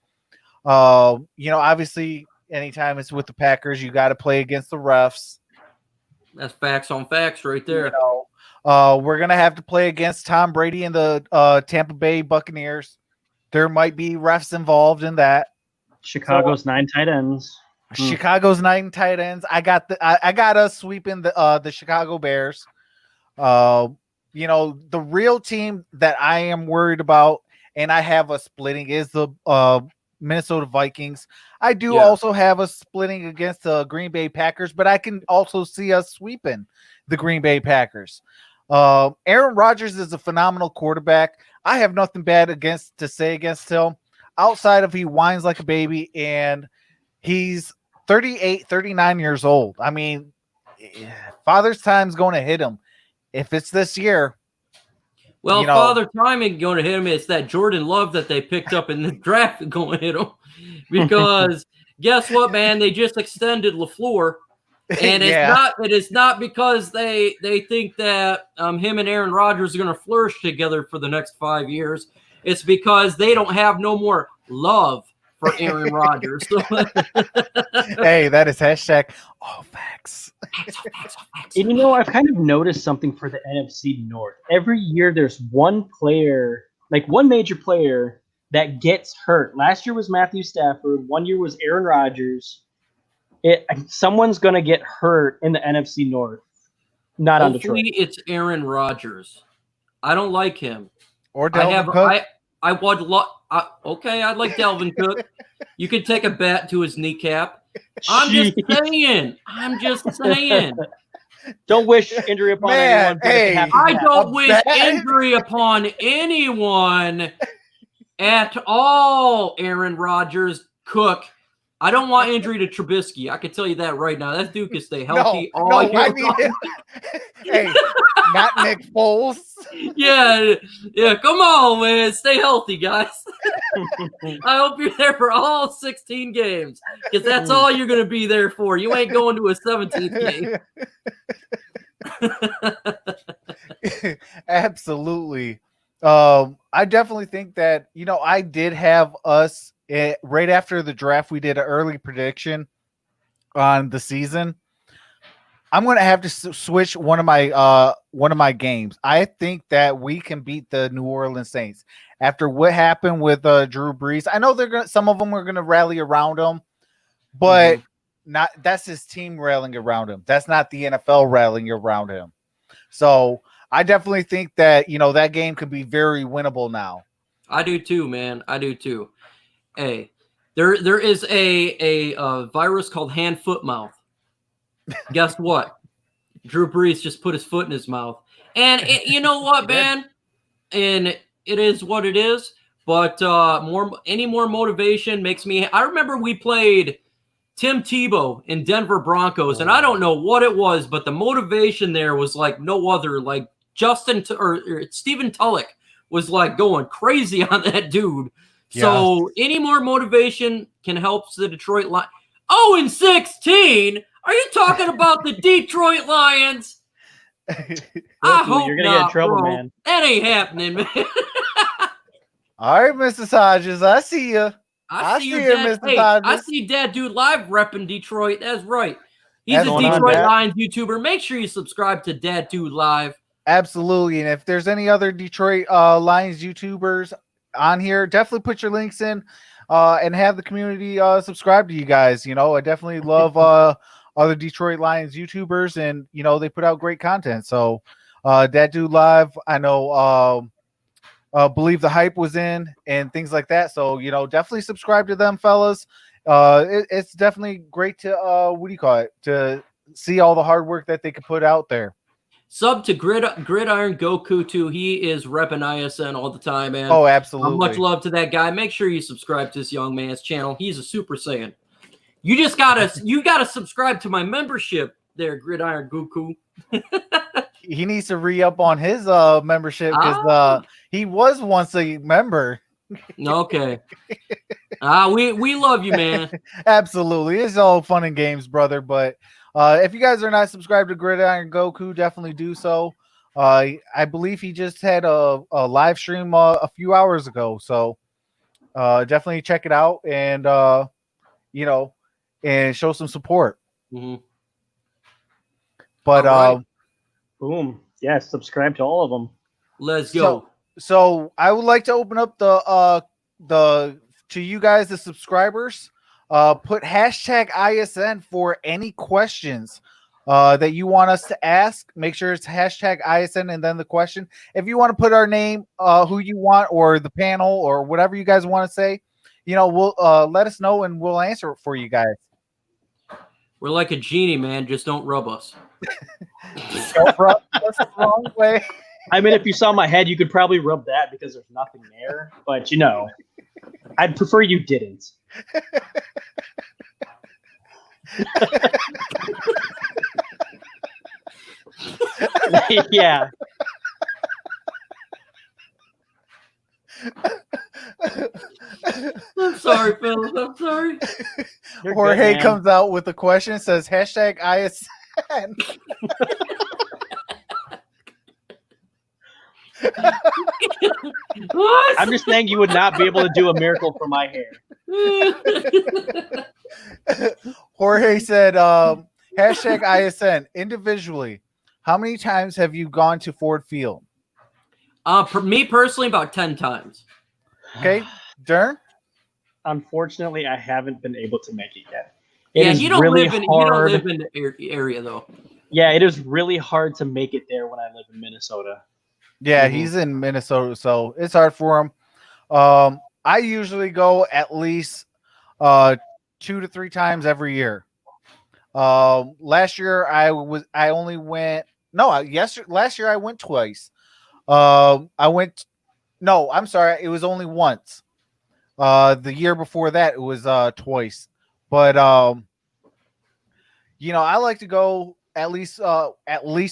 You know, obviously, anytime it's with the Packers, you got to play against the refs. That's facts on facts right there. You know, we're gonna have to play against Tom Brady and the Tampa Bay Buccaneers. There might be refs involved in that. Chicago's 9 tight ends. Chicago's 9 tight ends. I got us sweeping the Chicago Bears. You know, the real team that I am worried about, and I have a splitting, is the Minnesota Vikings. I do also have a splitting against the Green Bay Packers, but I can also see us sweeping the Green Bay Packers. Aaron Rodgers is a phenomenal quarterback. I have nothing bad to say against him, outside of he whines like a baby, and he's 38, 39 years old. I mean, Father's Time's going to hit him. If it's this year. Well, you know, Father Time ain't going to hit him. It's that Jordan Love that they picked up in the draft going to hit him. Because guess what, man? They just extended LaFleur. And it is not because they think that him and Aaron Rodgers are going to flourish together for the next 5 years. It's because they don't have no more love for Aaron Rodgers. Hey, that is hashtag all facts. And you know, I've kind of noticed something for the NFC North. Every year there's one player, like one major player that gets hurt. Last year was Matthew Stafford. 1 year was Aaron Rodgers. Someone's going to get hurt in the NFC North. Not on Detroit. Hopefully it's Aaron Rodgers. I don't like him. Or Dalvin Cook. I would okay, I'd like Dalvin Cook. You could take a bat to his kneecap. I'm just saying. Don't wish injury upon anyone. Hey, I don't wish injury upon anyone at all, Aaron Rodgers, Cook. I don't want injury to Trubisky. I can tell you that right now. That dude can stay healthy all year. Hey, not Nick Foles. Yeah, come on, man. Stay healthy, guys. I hope you're there for all 16 games because that's all you're going to be there for. You ain't going to a 17th game. Absolutely. I definitely think that, I did have us right after the draft. We did an early prediction on the season. I'm going to have to switch one of my games. I think that we can beat the New Orleans Saints after what happened with Drew Brees. I know some of them are going to rally around him, but that's his team rallying around him. That's not the NFL rallying around him. So I definitely think that, that game could be very winnable now. I do too, man. I do too. Hey, there is a virus called hand, foot, mouth. Guess what? Drew Brees just put his foot in his mouth. And you know what, man? And it is what it is. But any more motivation makes me. I remember we played Tim Tebow in Denver Broncos, and I don't know what it was, but the motivation there was like no other. Like Stephen Tulloch was like going crazy on that dude. Yeah. So any more motivation can help the Detroit Lions. 0-16. Are you talking about the Detroit Lions? I hope you're gonna not, get in trouble, bro. man. That ain't happening, man. All right, Mr. Hodges, I see you. I see you, Mr. Hodges. I see Dad Dude Live repping Detroit. That's right. He's a Detroit Lions YouTuber. Make sure you subscribe to Dad Dude Live. Absolutely. And if there's any other Detroit Lions YouTubers on here, definitely put your links in and have the community subscribe to you guys. I definitely love other Detroit Lions YouTubers, and they put out great content. So Dad Dude Live, I know Believe the Hype was in and things like that. So definitely subscribe to them, fellas. It's definitely great to to see all the hard work that they could put out there. Sub to Gridiron Goku too. He is repping ISN all the time, man. Oh, absolutely. Much love to that guy. Make sure you subscribe to this young man's channel. He's a Super Saiyan. You just gotta subscribe to my membership there, Gridiron Goku. He needs to re-up on his membership because he was once a member. Okay. We love you, man. Absolutely. It's all fun and games, brother. But if you guys are not subscribed to Gridiron Goku, definitely do so. I believe he just had a live stream a few hours ago. So definitely check it out and, and show some support. Mm-hmm. But right. Boom. Yes, subscribe to all of them. Let's go. So I would like to open up the to you guys, the subscribers. Put hashtag ISN for any questions that you want us to ask. Make sure it's hashtag ISN and then the question. If you want to put our name, who you want, or the panel, or whatever you guys want to say, we'll let us know and we'll answer it for you guys. We're like a genie, man. Just don't rub us. Don't rub us the wrong way. I mean, if you saw my head, you could probably rub that because there's nothing there. But I'd prefer you didn't. Yeah. I'm sorry, fellas. I'm sorry. Jorge comes out with a question, says hashtag ISN. What? I'm just saying you would not be able to do a miracle for my hair. Jorge said, hashtag ISN individually. How many times have you gone to Ford Field? For me personally, about 10 times. Okay. Derrn? Unfortunately, I haven't been able to make it yet. You don't live in the area though. Yeah, it is really hard to make it there when I live in Minnesota. Yeah, he's in Minnesota, so it's hard for him. I usually go at least 2 to 3 times every year. Last year last year I went twice. I'm sorry, it was only once. The year before that it was twice. But I like to go at least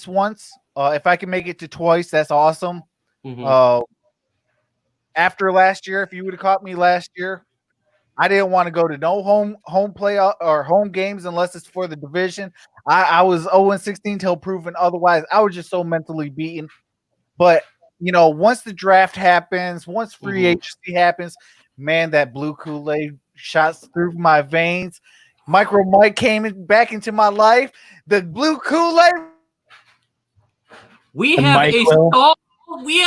once. If I can make it to twice, that's awesome. After last year, if you would have caught me last year, I didn't want to go to no home play or home games unless it's for the division. I was 0-16 till proven otherwise. I was just so mentally beaten. But once the draft happens, once free agency happens, man, that blue Kool-Aid shots through my veins. MicroMike came back into my life. The blue Kool-Aid. We have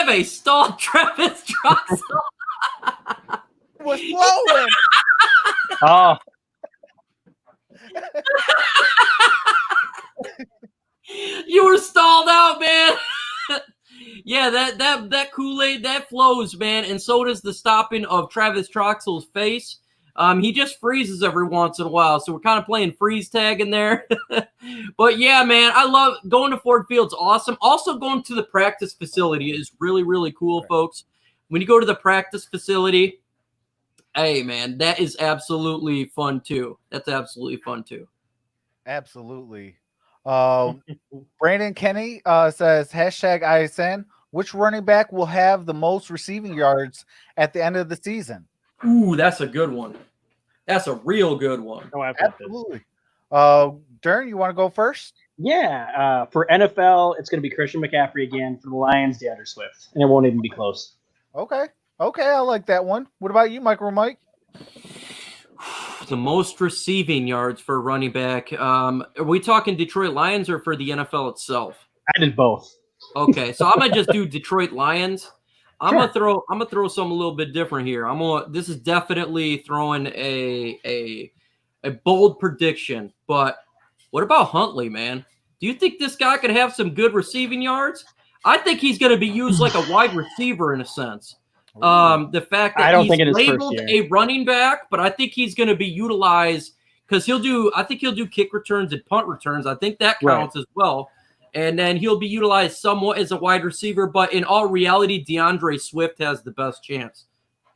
a stalled Travis Troxel. Was flowing. Oh. You were stalled out, man. Yeah, that Kool-Aid, that flows, man, and so does the stopping of Travis Troxel's face. He just freezes every once in a while, so we're kind of playing freeze tag in there. But yeah, man, I love going to Ford Field's awesome. Also, going to the practice facility is really, really cool, folks. When you go to the practice facility, hey, man, that is absolutely fun too. That's absolutely fun too. Absolutely. Brandon Kenny says #ISN. Which running back will have the most receiving yards at the end of the season? Ooh, that's a good one. That's a real good one. Oh, absolutely. Derrn, you want to go first? Yeah. For NFL, it's going to be Christian McCaffrey again. For the Lions, DeAndre Swift, and it won't even be close. Okay, I like that one. What about you, MicroMike? The most receiving yards for a running back. Are we talking Detroit Lions or for the NFL itself? I did both. Okay, so I'm gonna just do Detroit Lions. I'm gonna throw something a little bit different here. This is definitely throwing a bold prediction. But what about Huntley, man? Do you think this guy could have some good receiving yards? I think he's gonna be used like a wide receiver in a sense. The fact that he's labeled a running back, but I think he's going to be utilized because he'll do kick returns and punt returns. I think that counts as well. And then he'll be utilized somewhat as a wide receiver, but in all reality, DeAndre Swift has the best chance.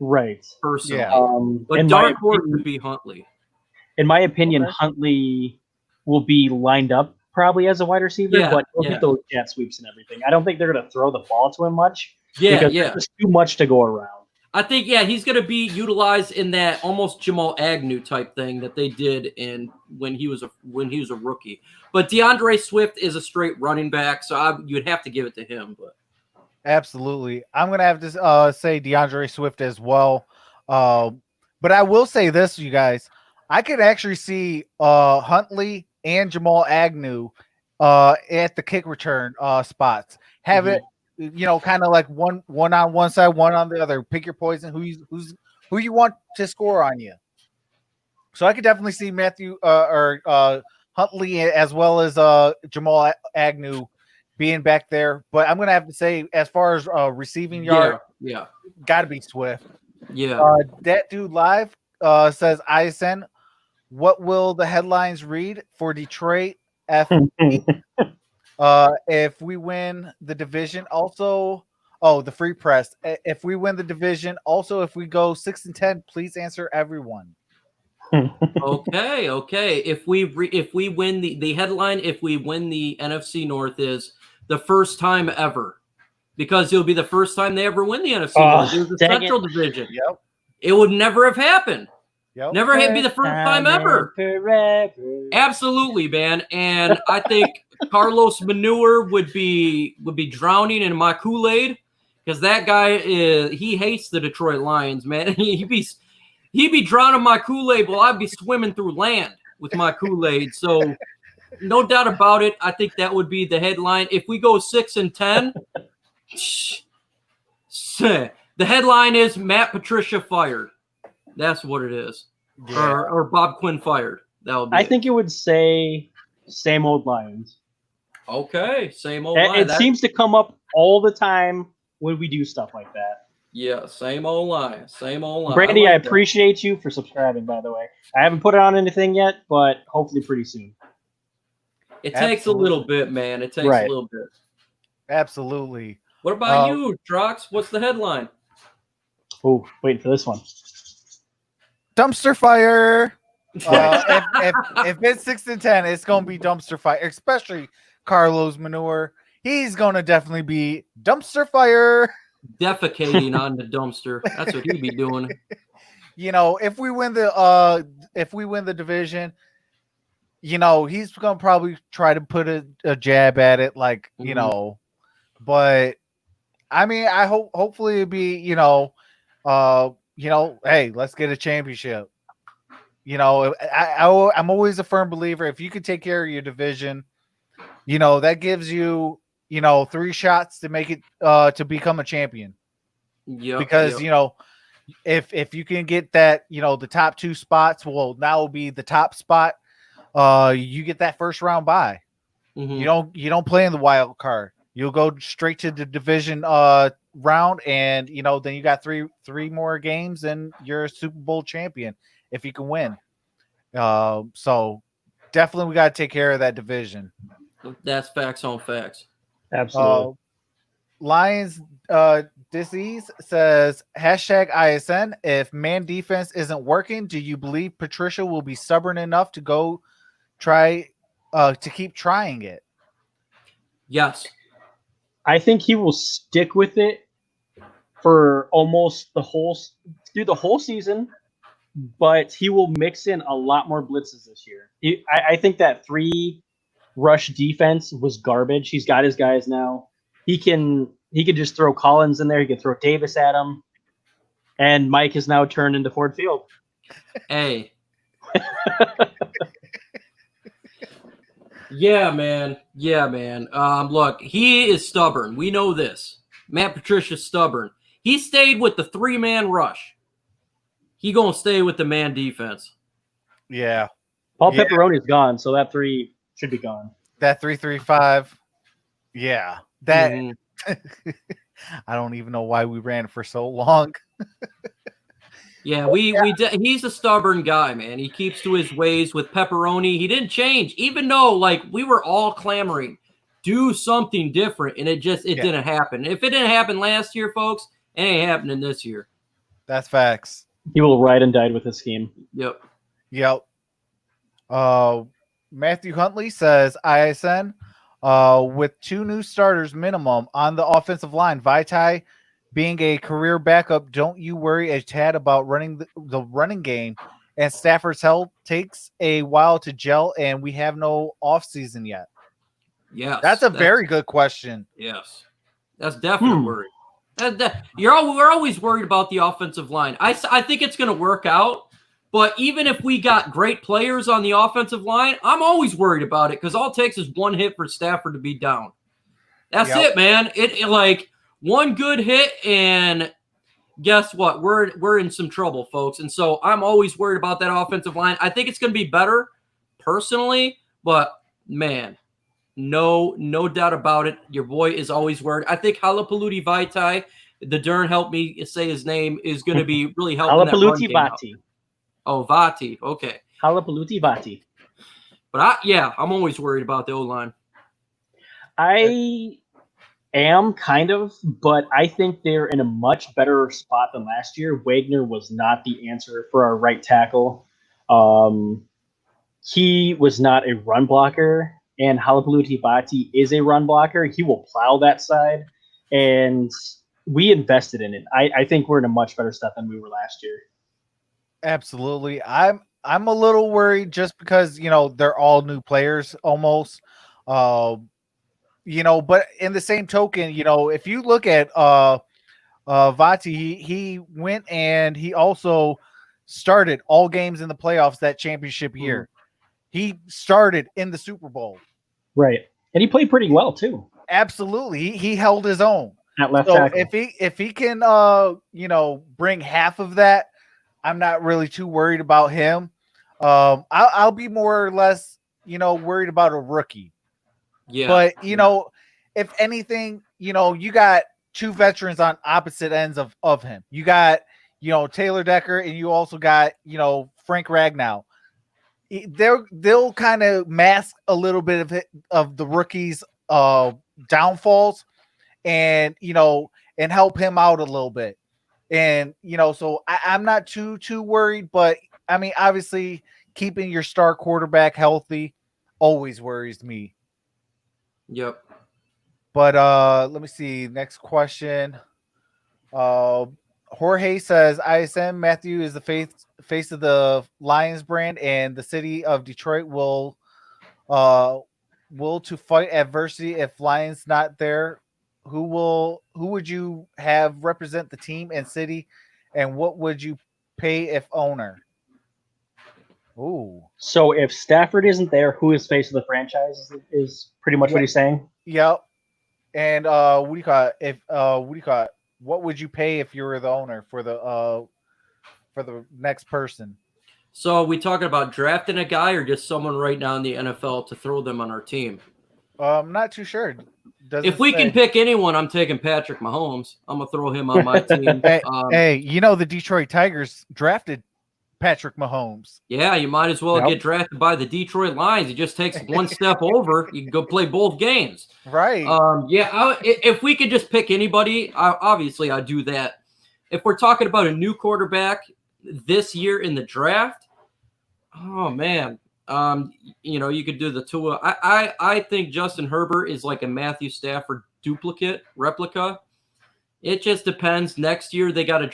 Right. Personally. Yeah. But dark horse would be Huntley. In my opinion, Huntley will be lined up probably as a wide receiver, but he'll get those jet sweeps and everything. I don't think they're going to throw the ball to him much. There's just too much to go around. I think, he's going to be utilized in that almost Jamal Agnew type thing that they did when he was a rookie. But DeAndre Swift is a straight running back, so you'd have to give it to him. But absolutely, I'm going to have to say DeAndre Swift as well. But I will say this, you guys, I could actually see Huntley and Jamal Agnew at the kick return spots. Have it. Kind of like one on one side, one on the other. Pick your poison. Who you want to score on you. So I could definitely see Huntley as well as Jamal Agnew being back there. But I'm gonna have to say, as far as receiving yard, got to be Swift. Yeah. That dude live says ISN. What will the headlines read for Detroit? If we win the division, also, the free press. If we win the division, also, if we go 6-10, please answer everyone. Okay. If we win the headline, if we win the NFC North is the first time ever, because it'll be the first time they ever win the NFC North. It was the Central Division. Yep. It would never have happened. Yep. Never be the first time ever. Forever. Absolutely, man. And I think Carlos Manure would be drowning in my Kool-Aid because that guy he hates the Detroit Lions, man. He'd be drowning my Kool-Aid while I'd be swimming through land with my Kool-Aid. So no doubt about it. I think that would be the headline. If we go 6-10, The headline is Matt Patricia fired. That's what it is. Yeah. Or Bob Quinn fired. That would be I think it would say same old Lions. Okay, same old It, line. it seems to come up all the time when we do stuff like that. Yeah, same old line. Same old line. Brandy, I like that. appreciate you for subscribing, by the way. I haven't put it on anything yet, but hopefully pretty soon. It takes a little bit, man. It takes a little bit. Absolutely. What about you, Trox? What's the headline? Oh, waiting for this one. Dumpster fire. If it's 6-10, it's gonna be dumpster fire, especially Carlos Manure. He's gonna definitely be dumpster fire. Defecating on the dumpster. That's what he'd be doing. You know, if we win the division, you know, he's gonna probably try to put a jab at it, like, you know, but I mean, I hopefully it'd be, hey, let's get a championship. You know, I'm always a firm believer. If you can take care of your division, you know, that gives you, 3 shots to make it to become a champion. Yeah. Because you know, if you can get that, the top 2 spots, well, now will be the top spot. You get that first round bye. Mm-hmm. You don't play in the wild card. You'll go straight to the division round, and then you got three more games, and you're a Super Bowl champion if you can win. So definitely we got to take care of that division. That's facts on facts. Absolutely. Lions disease says #ISN. If man defense isn't working, do you believe Patricia will be stubborn enough to go try to keep trying it? Yes. I think he will stick with it for almost through the whole season, but he will mix in a lot more blitzes this year. I think that 3 rush defense was garbage. He's got his guys now. He can just throw Collins in there. He can throw Davis at him, and Mike has now turned into Ford Field. Hey. Yeah, man. Look, he is stubborn. We know this. Matt Patricia's stubborn. He stayed with the 3-man rush. He gonna stay with the man defense. Yeah. Paul Pepperoni's gone, so that 3 should be gone. That 3-3-5. Yeah. That I don't even know why we ran for so long. Yeah, he's a stubborn guy, man. He keeps to his ways with Pepperoni. He didn't change, even though we were all clamoring, do something different, and it didn't happen. If it didn't happen last year, folks, it ain't happening this year. That's facts. He will ride and die with his scheme. Yep. Matthew Huntley says ISN with 2 new starters minimum on the offensive line, Vitae being a career backup, don't you worry a tad about running the running game? And Stafford's health takes a while to gel, and we have no offseason yet. Yes. That's very good question. Yes. That's definitely worried. We're always worried about the offensive line. I think it's going to work out, but even if we got great players on the offensive line, I'm always worried about it because all it takes is 1 hit for Stafford to be down. That's it, man. It one good hit, and guess what? We're in some trouble, folks. And so I'm always worried about that offensive line. I think it's going to be better personally, but man, no doubt about it. Your boy is always worried. I think Halapalooty Vitae, the Derrn helped me say his name, is going to be really helping. Halapalooty Vati. Oh, Vati. Okay. Halapalooty Vati. But I'm always worried about the O-line. I am kind of, but I think they're in a much better spot than last year. Wagner was not the answer for our right tackle. He was not a run blocker, and Halapalooty Vati is a run blocker. He will plow that side, and we invested in it. I think we're in a much better spot than we were last year. Absolutely. I'm a little worried just because, they're all new players almost. But in the same token, if you look at Vati, he went and he also started all games in the playoffs that championship year. He started in the Super Bowl. Right. And he played pretty well too. Absolutely. He held his own. at left So tackle. if he can bring half of that, I'm not really too worried about him. I'll be more or less worried about a rookie. Yeah. But if anything, you got two veterans on opposite ends of him. You got Taylor Decker, and you also got Frank Ragnow. They'll kind of mask a little bit of the rookie's downfalls, and and help him out a little bit. And so I'm not too worried, but I mean, obviously, keeping your star quarterback healthy always worries me. Yep. But let me see. Next question. Jorge says, ISM Matthew is the face of the Lions brand, and the city of Detroit will to fight adversity if Lions not there. Who would you have represent the team and city, and what would you pay if owner? Ooh. So if Stafford isn't there, who is face of the franchise is pretty much what he's saying. Yep. And what do you call it? What would you pay if you were the owner for the next person? So are we talking about drafting a guy or just someone right now in the NFL to throw them on our team? I'm not too sure. If we can pick anyone, I'm taking Patrick Mahomes. I'm gonna throw him on my team. Hey, the Detroit Tigers drafted Patrick Mahomes. Yeah, you might as well get drafted by the Detroit Lions. He just takes one step over. You can go play both games. Right. If we could just pick anybody, obviously I'd do that. If we're talking about a new quarterback this year in the draft, oh man, you could do the Tua. I think Justin Herbert is like a Matthew Stafford replica. It just depends. Next year they got a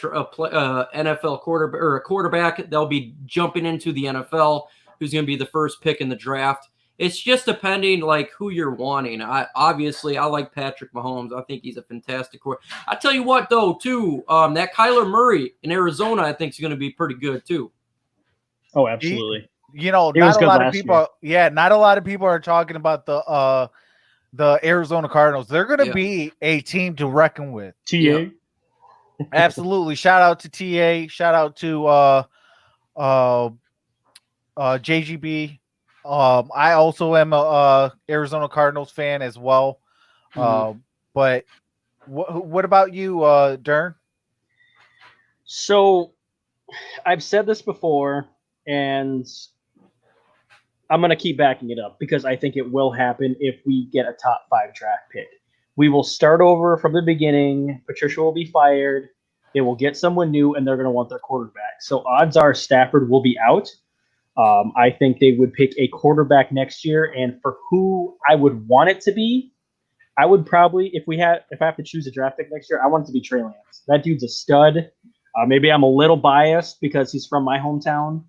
NFL quarterback or a quarterback. They'll be jumping into the NFL. Who's going to be the first pick in the draft? It's just depending like who you're wanting. I like Patrick Mahomes. I think he's a fantastic quarterback. I tell you what though, too, that Kyler Murray in Arizona, I think is going to be pretty good too. Oh, absolutely. Not a lot of people. Yeah, not a lot of people are talking about the Arizona Cardinals. They're going to be a team to reckon with. TA. Yep. Absolutely. Shout out to TA. Shout out to JGB. I also am a Arizona Cardinals fan as well. But what about you, Derrn? So I've said this before, and I'm going to keep backing it up because I think it will happen if we get a top 5 draft pick. We will start over from the beginning. Patricia will be fired. They will get someone new, and they're going to want their quarterback. So odds are Stafford will be out. I think they would pick a quarterback next year, and for who I would want it to be, I would probably, if I have to choose a draft pick next year, I want it to be Trey Lance. That dude's a stud. Maybe I'm a little biased because he's from my hometown.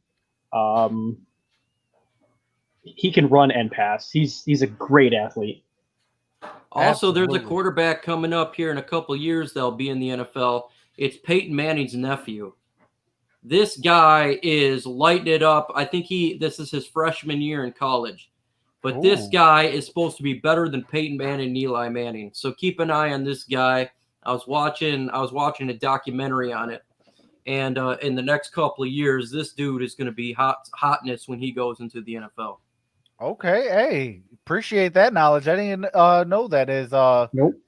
He can run and pass. He's a great athlete. Also, there's a quarterback coming up here in a couple of years that'll be in the NFL. It's Peyton Manning's nephew. This guy is lighting it up. I think this is his freshman year in college. But this guy is supposed to be better than Peyton Manning and Eli Manning. So keep an eye on this guy. I was watching a documentary on it. And in the next couple of years, this dude is going to be hotness when he goes into the NFL. Okay, hey, appreciate that knowledge. I didn't know that his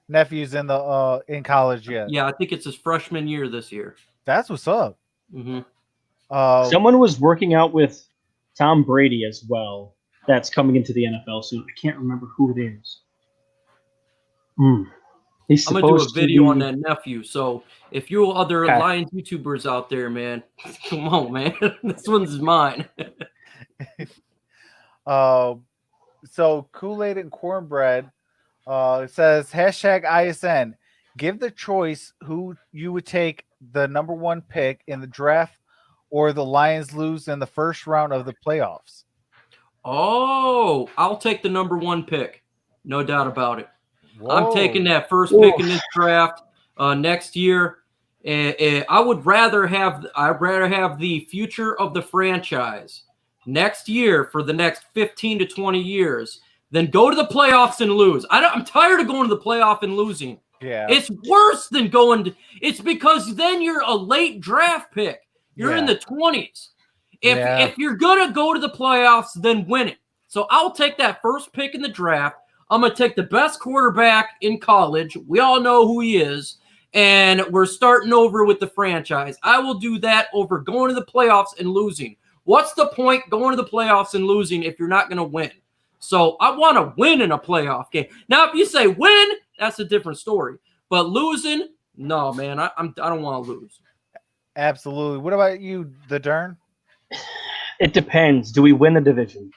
nephew's in college yet. Yeah, I think it's his freshman year this year. That's what's up. Mm-hmm. Someone was working out with Tom Brady as well. That's coming into the NFL soon. I can't remember who it is. He's I'm gonna do a video on that nephew. So if you other Lions YouTubers out there, man, come on, man, this one's mine. So Kool-Aid and Cornbread says #ISN. Give the choice who you would take the number 1 pick in the draft, or the Lions lose in the first round of the playoffs. Oh, I'll take the number 1 pick, no doubt about it. Whoa. I'm taking that first pick in this draft next year. I'd rather have the future of the franchise next year for the next 15 to 20 years than go to the playoffs and lose. I'm tired of going to the playoff and losing. Yeah. It's worse than it's because then you're a late draft pick. You're in the 20s. If you're going to go to the playoffs, then win it. So I'll take that first pick in the draft. I'm going to take the best quarterback in college. We all know who he is. And we're starting over with the franchise. I will do that over going to the playoffs and losing. What's the point going to the playoffs and losing if you're not going to win? So I want to win in a playoff game. Now, if you say win, that's a different story. But losing, no, man, I don't want to lose. Absolutely. What about you, the Derrn? It depends. Do we win the division?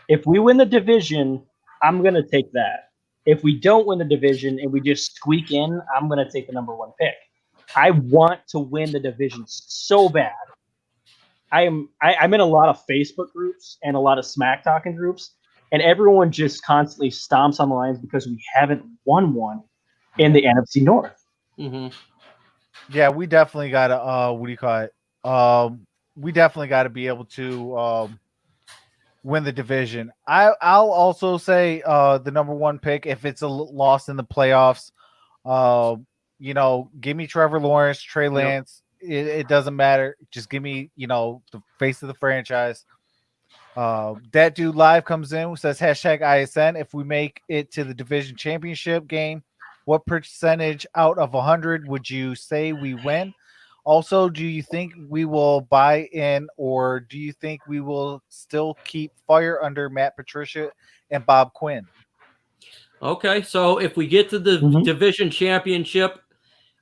If we win the division, I'm going to take that. If we don't win the division and we just squeak in, I'm going to take the number 1 pick. I want to win the division so bad. I'm in a lot of Facebook groups and a lot of smack talking groups, and everyone just constantly stomps on the lines because we haven't won one in the NFC North. Mm-hmm. Yeah, we definitely got to, what do you call it? We definitely got to be able to win the division. I'll also say the number 1 pick, if it's a loss in the playoffs, give me Trevor Lawrence, Trey Lance. It doesn't matter. Just give me, the face of the franchise. That dude live comes in, says #ISN. If we make it to the division championship game, what percentage out of 100 would you say we win? Also, do you think we will buy in, or do you think we will still keep fire under Matt Patricia and Bob Quinn? Okay, so if we get to the division championship,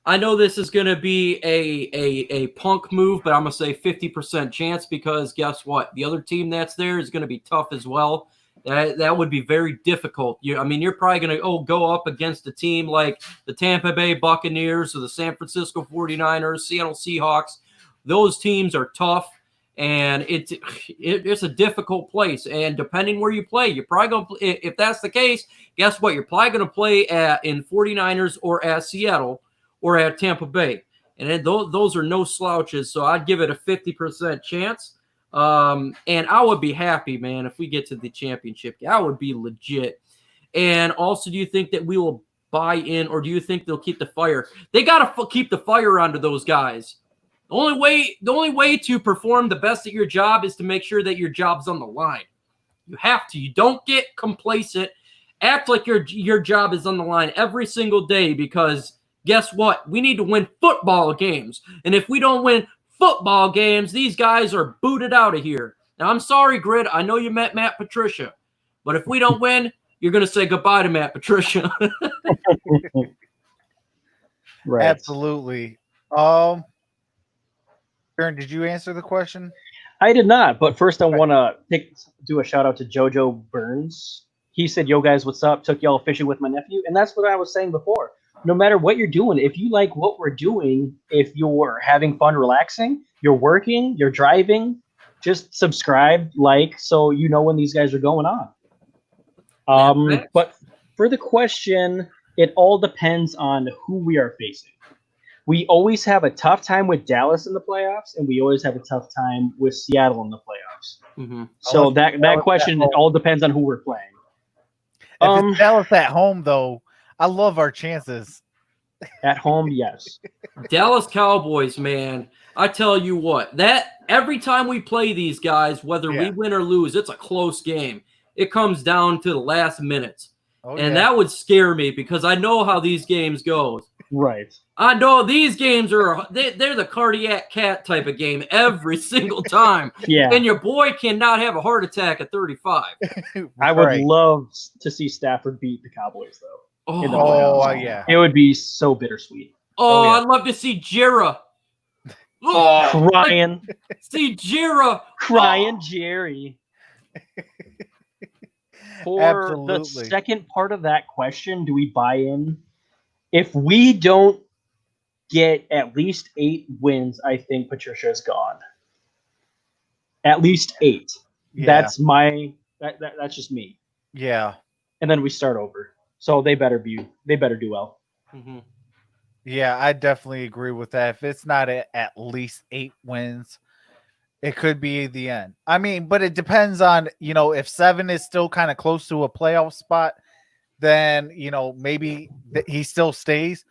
I know this is going to be a punk move, but I'm going to say 50% chance because guess what? The other team that's there is going to be tough as well. That would be very difficult. You're probably going to go up against a team like the Tampa Bay Buccaneers or the San Francisco 49ers, Seattle Seahawks. Those teams are tough, and it's a difficult place. And depending where you play, you're probably going to – if that's the case, guess what? You're probably going to play in 49ers or at Seattle or at Tampa Bay. And those are no slouches, so I'd give it a 50% chance. And I would be happy, man, if we get to the championship. I would be legit. And also, do you think that we will buy in, or do you think they'll keep the fire? They got to keep the fire onto those guys. The only way to perform the best at your job is to make sure that your job's on the line. You have to. You don't get complacent. Act like your job is on the line every single day because guess what? We need to win football games. And if we don't win football games, these guys are booted out of here. Now, I'm sorry, Grid. I know you met Matt Patricia. But if we don't win, you're going to say goodbye to Matt Patricia. Right. Absolutely. Derrn, did you answer the question? I did not, but first I want to do a shout out to JoJo Burns. He said, "Yo guys, what's up? Took y'all fishing with my nephew," and that's what I was saying before. No matter what you're doing, if you like what we're doing, if you're having fun, relaxing, you're working, you're driving, just subscribe, so you know when these guys are going on. But for the question, it all depends on who we are facing. We always have a tough time with Dallas in the playoffs, and we always have a tough time with Seattle in the playoffs. Mm-hmm. So that question, it all depends on who we're playing. If it's Dallas at home, though, I love our chances. At home, yes. Dallas Cowboys, man. I tell you what, that every time we play these guys, whether we win or lose, it's a close game. It comes down to the last minutes. That would scare me because I know how these games go. Right. I know these games they're the cardiac cat type of game every single time. Yeah. And your boy cannot have a heart attack at 35. I would love to see Stafford beat the Cowboys, though. Yeah. It would be so bittersweet. I'd love to see Jira. Crying. See Jira. Crying Jerry. For Absolutely. the second part of that question, do we buy in? If we don't get at least 8 wins, I think Patricia is gone. At least 8. Yeah. That's that's just me. Yeah. And then we start over. So they better do well. Mm-hmm. Yeah, I definitely agree with that. If it's not at least 8 wins, it could be the end. I mean, but it depends on, if 7 is still kind of close to a playoff spot, then maybe he still stays.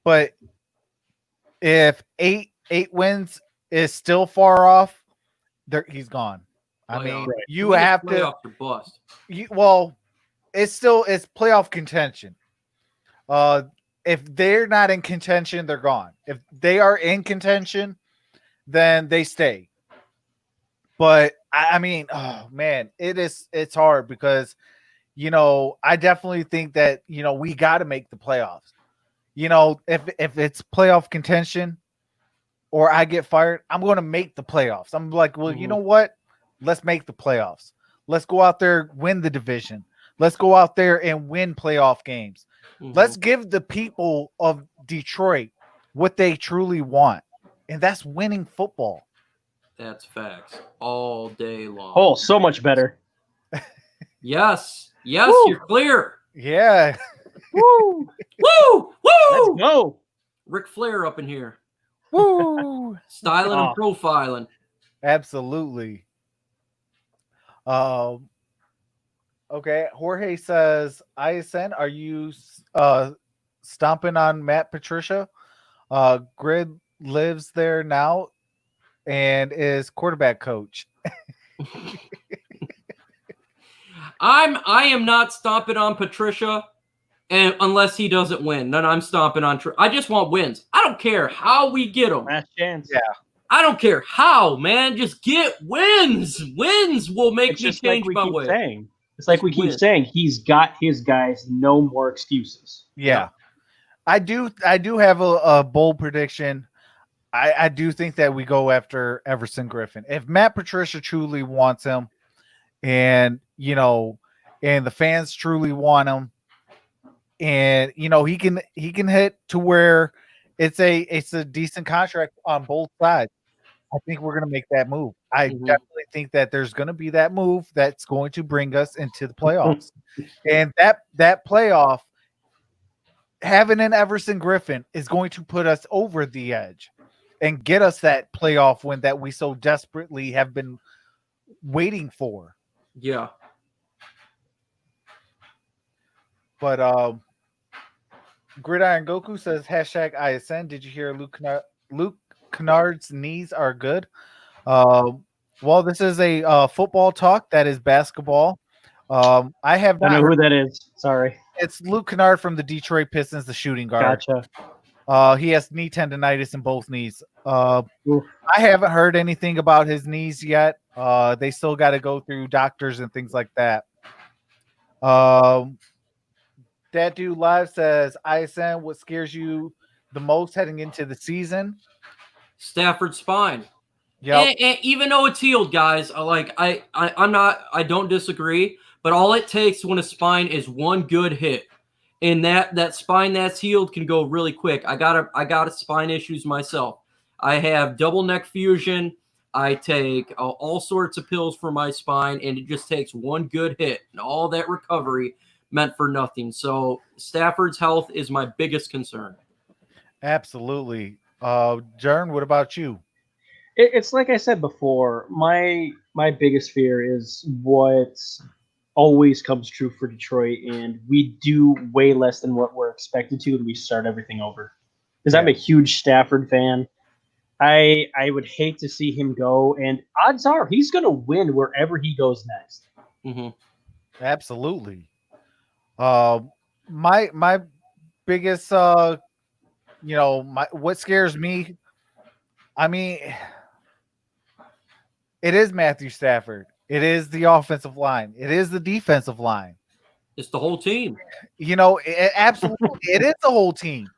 But if eight wins is still far off, he's gone. I mean, Playoff. you have to. Playoffs are bust. Well, it's playoff contention. If they're not in contention, they're gone. If they are in contention, then they stay. But I mean, oh man, it's hard because I definitely think that we got to make the playoffs. If it's playoff contention or I get fired, I'm going to make the playoffs. I'm like, well, you know what? Let's make the playoffs. Let's go out there, win the division. Let's go out there and win playoff games. Let's give the people of Detroit what they truly want, and that's winning football. That's facts. All day long. Oh, so much better. Yes. Yes, Woo. you're clear. Yeah. Woo! Woo! Woo! Let's go. Ric Flair up in here. Woo! Styling and profiling. Absolutely. Okay. Jorge says, ISN, are you stomping on Matt Patricia? Grid lives there now and is quarterback coach. I am not stomping on Patricia, and unless he doesn't win, then I'm stomping on. I just want wins. I don't care how we get them. Last chance. Yeah. I don't care how, man. Just get wins. Wins will make It's me just change like we my keep way. saying. It's like we keep Win. saying. He's got his guys. No more excuses. Yeah. I do have a bold prediction. I do think that we go after Everson Griffin. If Matt Patricia truly wants him and and the fans truly want him, and he can hit to where it's a decent contract on both sides. I think we're going to make that move. I definitely think that there's going to be that move that's going to bring us into the playoffs. And that playoff, having an Everson Griffin is going to put us over the edge and get us that playoff win that we so desperately have been waiting for. Yeah. But Gridiron Goku says, #ISN. Did you hear Luke Kennard's knees are good? Well, this is a football talk. That is basketball. I have not I know heard. who that is. Sorry. It's Luke Kennard from the Detroit Pistons, the shooting guard. Gotcha. He has knee tendonitis in both knees. I haven't heard anything about his knees yet. They still got to go through doctors and things like that. That dude live says, ISN, what scares you the most heading into the season? Stafford spine. Yeah. And even though it's healed, guys, I don't disagree, but all it takes when a spine is one good hit. And that spine that's healed can go really quick. I got spine issues myself. I have double neck fusion. I take all sorts of pills for my spine, and it just takes one good hit, and all that recovery meant for nothing. So Stafford's health is my biggest concern. Absolutely. Derrn, what about you? It's like I said before. My biggest fear is what always comes true for Detroit, and we do way less than what we're expected to, and we start everything over. Because I'm a huge Stafford fan. I would hate to see him go, and odds are he's going to win wherever he goes next. Mm-hmm. Absolutely. My biggest, what scares me, I mean, it is Matthew Stafford. It is the offensive line. It is the defensive line. It's the whole team. Absolutely, it is the whole team.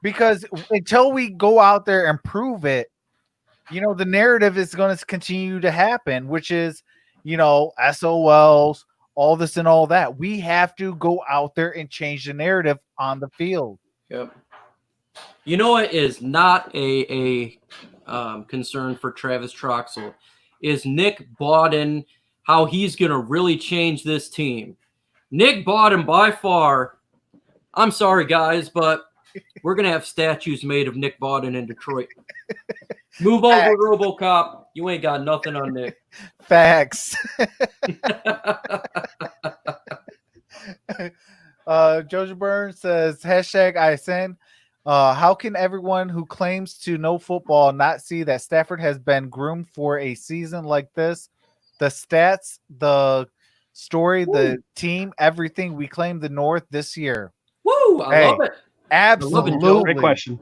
Because until we go out there and prove it, the narrative is going to continue to happen, which is, SOLs, all this and all that. We have to go out there and change the narrative on the field. Yep. You know what is not a concern for Travis Troxel is Nick Bawden, how he's going to really change this team. Nick Bawden, by far, I'm sorry, guys, but we're going to have statues made of Nick Bawden in Detroit. Move over, RoboCop. You ain't got nothing on Nick. Facts. Jojo Burns says hashtag ISN. How can everyone who claims to know football not see that Stafford has been groomed for a season like this? The stats, the story, the team, everything. We claim the North this year. Woo! I love it. Absolutely. Joe. Great question.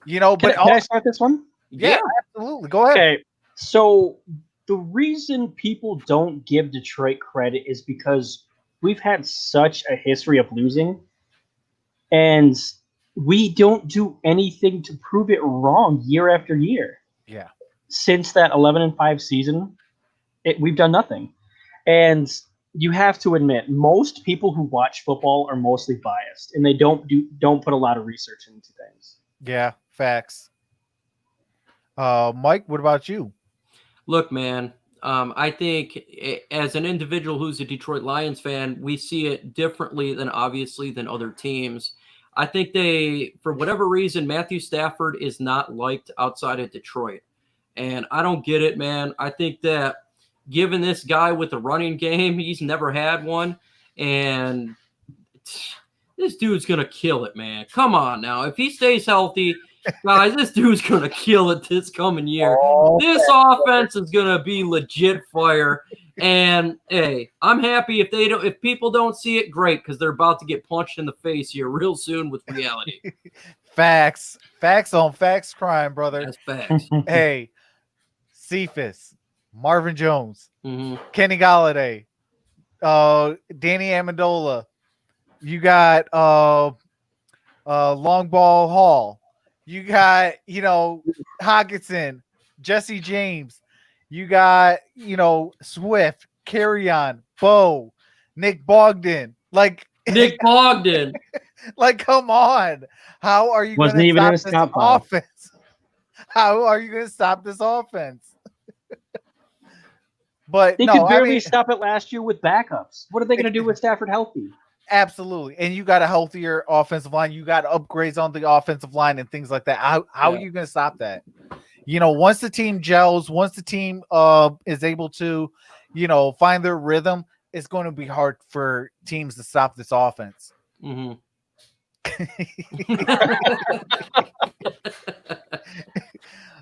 You know, Can I start this one? Yeah, absolutely. Go ahead. Okay. So the reason people don't give Detroit credit is because we've had such a history of losing, and we don't do anything to prove it wrong year after year. Yeah. Since that 11-5 season, we've done nothing. And you have to admit, most people who watch football are mostly biased, and they don't put a lot of research into things. Yeah, facts. Mike, what about you? Look, man, I think as an individual who's a Detroit Lions fan, we see it differently than other teams. I think for whatever reason, Matthew Stafford is not liked outside of Detroit. And I don't get it, man. I think that given this guy with a running game, he's never had one. And this dude's going to kill it, man. Come on now. If he stays healthy, guys, this dude's going to kill it this coming year. This offense is going to be legit fire. And hey, I'm happy if people don't see it, great, because they're about to get punched in the face here real soon with reality. Facts on facts crime, brother. That's facts. Hey, Cephas, Marvin Jones, Mm-hmm. Kenny Galladay, Danny Amendola. You got Long Ball Hall. You got, Hockenson, Jesse James. You got, Swift, Carrion, Bo, Nick Bogdan. Nick Bogdan. Come on. How are you going to stop this offense? How are you going to stop this offense? But they could barely stop it last year with backups. What are they going to do with Stafford healthy? Absolutely. And you got a healthier offensive line. You got upgrades on the offensive line and things like that. How are you going to stop that? Once the team gels, once the team is able to, find their rhythm, it's going to be hard for teams to stop this offense. Mm-hmm.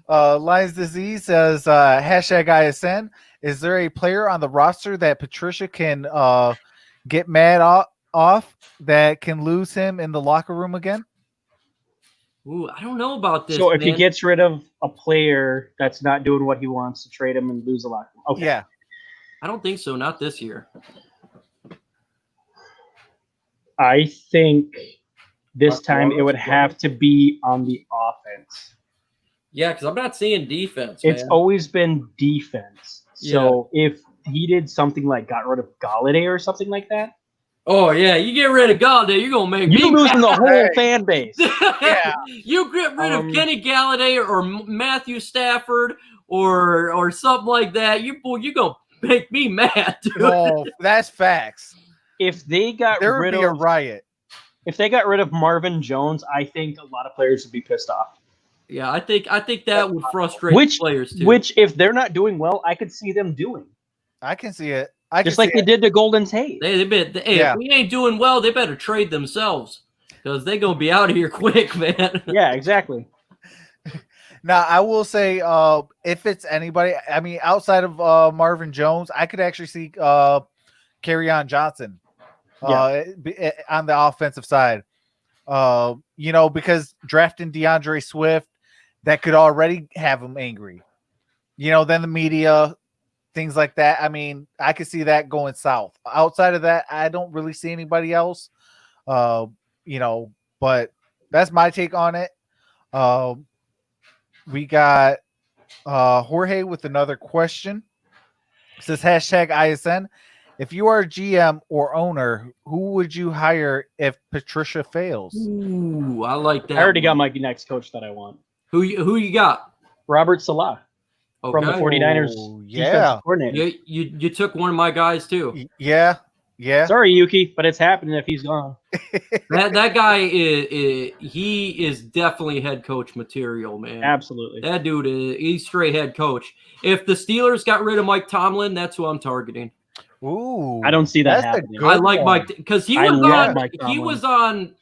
Lions Disease says, hashtag ISN. Is there a player on the roster that Patricia can get mad off that can lose him in the locker room again? Ooh, I don't know about this. So if he gets rid of a player that's not doing what he wants, to trade him and lose a locker room. Okay. Yeah. I don't think so. Not this year. I think this time it would have to be on the offense. Yeah, because I'm not seeing defense. It's always been defense. So if he did something like got rid of Galladay or something like that. Oh, yeah. You get rid of Galladay, you're going to make you losing the whole fan base. Yeah. You get rid of Kenny Galladay or Matthew Stafford or something like that. You're going to make me mad, dude. Oh, that's facts. If they got rid of a riot. If they got rid of Marvin Jones, I think a lot of players would be pissed off. Yeah, I think that would frustrate players too. Which, if they're not doing well, I could see them doing. I can see it. Just like they did to Golden Tate. If we ain't doing well, they better trade themselves because they're gonna be out of here quick, man. Yeah, exactly. Now, I will say, if it's anybody, I mean, outside of Marvin Jones, I could actually see Kerryon Johnson on the offensive side. Because drafting DeAndre Swift, that could already have him angry. Then the media, things like that. I mean, I could see that going south. Outside of that, I don't really see anybody else. But that's my take on it. We got Jorge with another question. It says hashtag ISN. If you are a GM or owner, who would you hire if Patricia fails? Ooh, I like that. I already got my next coach that I want. Who you got? Robert Salah from the 49ers. Yeah. Coordinator. You took one of my guys too. Yeah. Sorry, Yuki, but it's happening if he's gone. that guy is definitely head coach material, man. Absolutely. That dude he's straight head coach. If the Steelers got rid of Mike Tomlin, that's who I'm targeting. Ooh, I don't see that that's a happening. good I like one. Mike because he I was love on. Mike He Tomlin. was on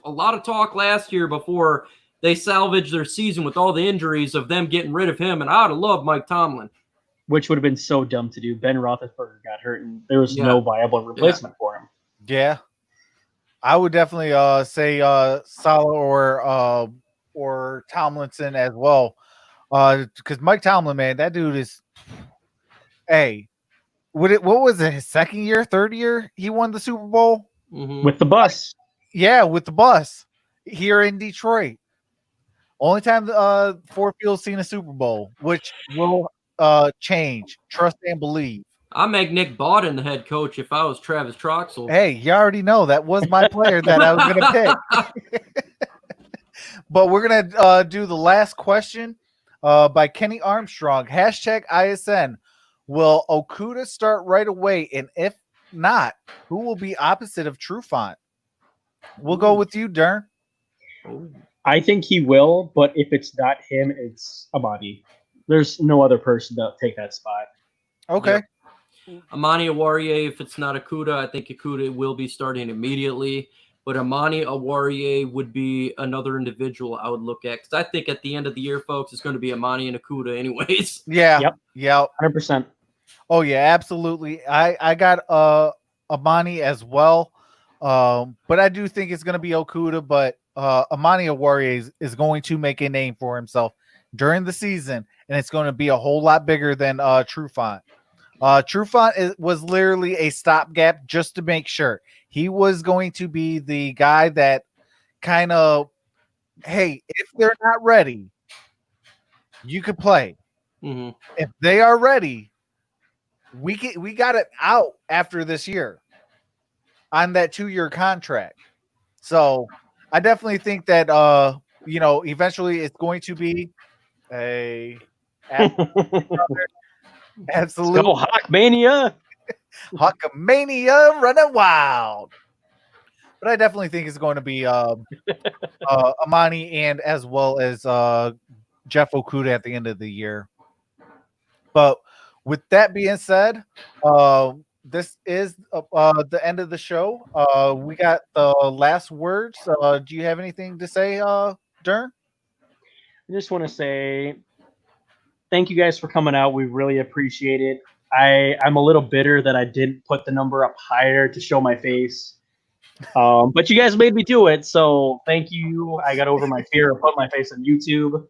a lot of talk last year before they salvaged their season with all the injuries of them getting rid of him, and I'd have loved Mike Tomlin. Which would have been so dumb to do. Ben Roethlisberger got hurt, and there was Yeah. no viable replacement for him. Yeah, I would definitely say Saleh or Tomlinson as well. Because Mike Tomlin, man, that dude is. Hey, what was it? His second year, third year, he won the Super Bowl. Mhm. With the bus. Yeah, with the bus here in Detroit. Only time Ford Field's seen a Super Bowl, which will change. Trust and believe. I make Nick Bawden the head coach if I was Travis Troxel. Hey, you already know that was my player that I was gonna pick. But we're gonna do the last question by Kenny Armstrong. #ISN. Will Okuda start right away? And if not, who will be opposite of Trufant? We'll go with you, Derrn. I think he will, but if it's not him, it's Amadi. There's no other person to take that spot. Okay. Amani Awarie, if it's not Akuda, I think Akuda will be starting immediately. But Amani Awarie would be another individual I would look at. Because I think at the end of the year, folks, it's going to be Amani and Akuda anyways. Yeah. Yep. Yeah. 100%. Oh yeah, absolutely. I got Amani as well. But I do think it's gonna be Okuda, but Amani Awarie is going to make a name for himself during the season, and it's going to be a whole lot bigger than Trufant. Trufant was literally a stopgap just to make sure. He was going to be the guy that kind of, hey, if they're not ready, you could play. Mm-hmm. If they are ready, we got it out after this year on that 2-year contract. So I definitely think that eventually it's going to be a absolute Go Hawkmania. Hawkmania running wild. But I definitely think it's going to be Amani and as well as Jeff Okuda at the end of the year. But with that being said, this is the end of the show. We got the last words. Do you have anything to say, Derrn? I just want to say thank you guys for coming out. We really appreciate it. I'm a little bitter that I didn't put the number up higher to show my face. But you guys made me do it, so thank you. I got over my fear of putting my face on YouTube.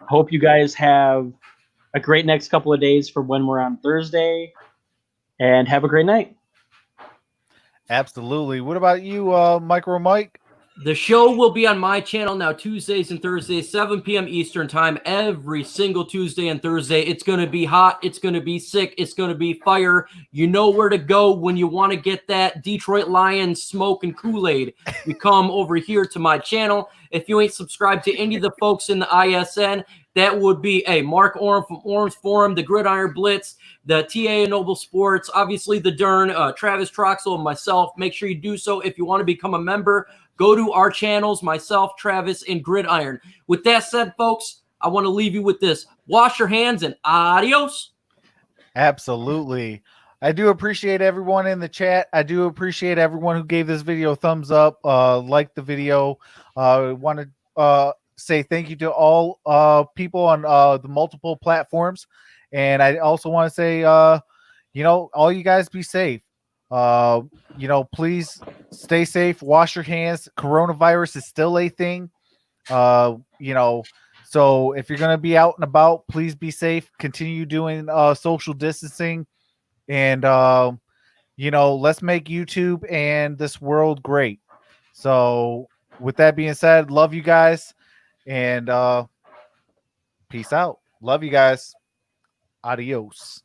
Hope you guys have a great next couple of days for when we're on Thursday, and have a great night. Absolutely. What about you, MicroMike? The show will be on my channel now Tuesdays and Thursdays, 7 p.m. Eastern time, every single Tuesday and Thursday. It's going to be hot. It's going to be sick. It's going to be fire. You know where to go when you want to get that Detroit Lions smoke and Kool-Aid. You come over here to my channel. If you ain't subscribed to any of the folks in the ISN, that would be Mark Orum from Orum's Forum, the Gridiron Blitz, the TA Noble Sports, obviously the Derrn, Travis Troxel, and myself. Make sure you do so if you want to become a member. Go to our channels, myself, Travis, and Gridiron. With that said, folks, I want to leave you with this. Wash your hands and adios. Absolutely. I do appreciate everyone in the chat. I do appreciate everyone who gave this video a thumbs up, liked the video. I want to say thank you to all people on the multiple platforms. And I also want to say, all you guys be safe. Please stay safe, wash your hands. Coronavirus is still a thing. So if you're going to be out and about, please be safe. Continue doing social distancing, and let's make YouTube and this world great. So with that being said, love you guys, and peace out. Love you guys. Adios.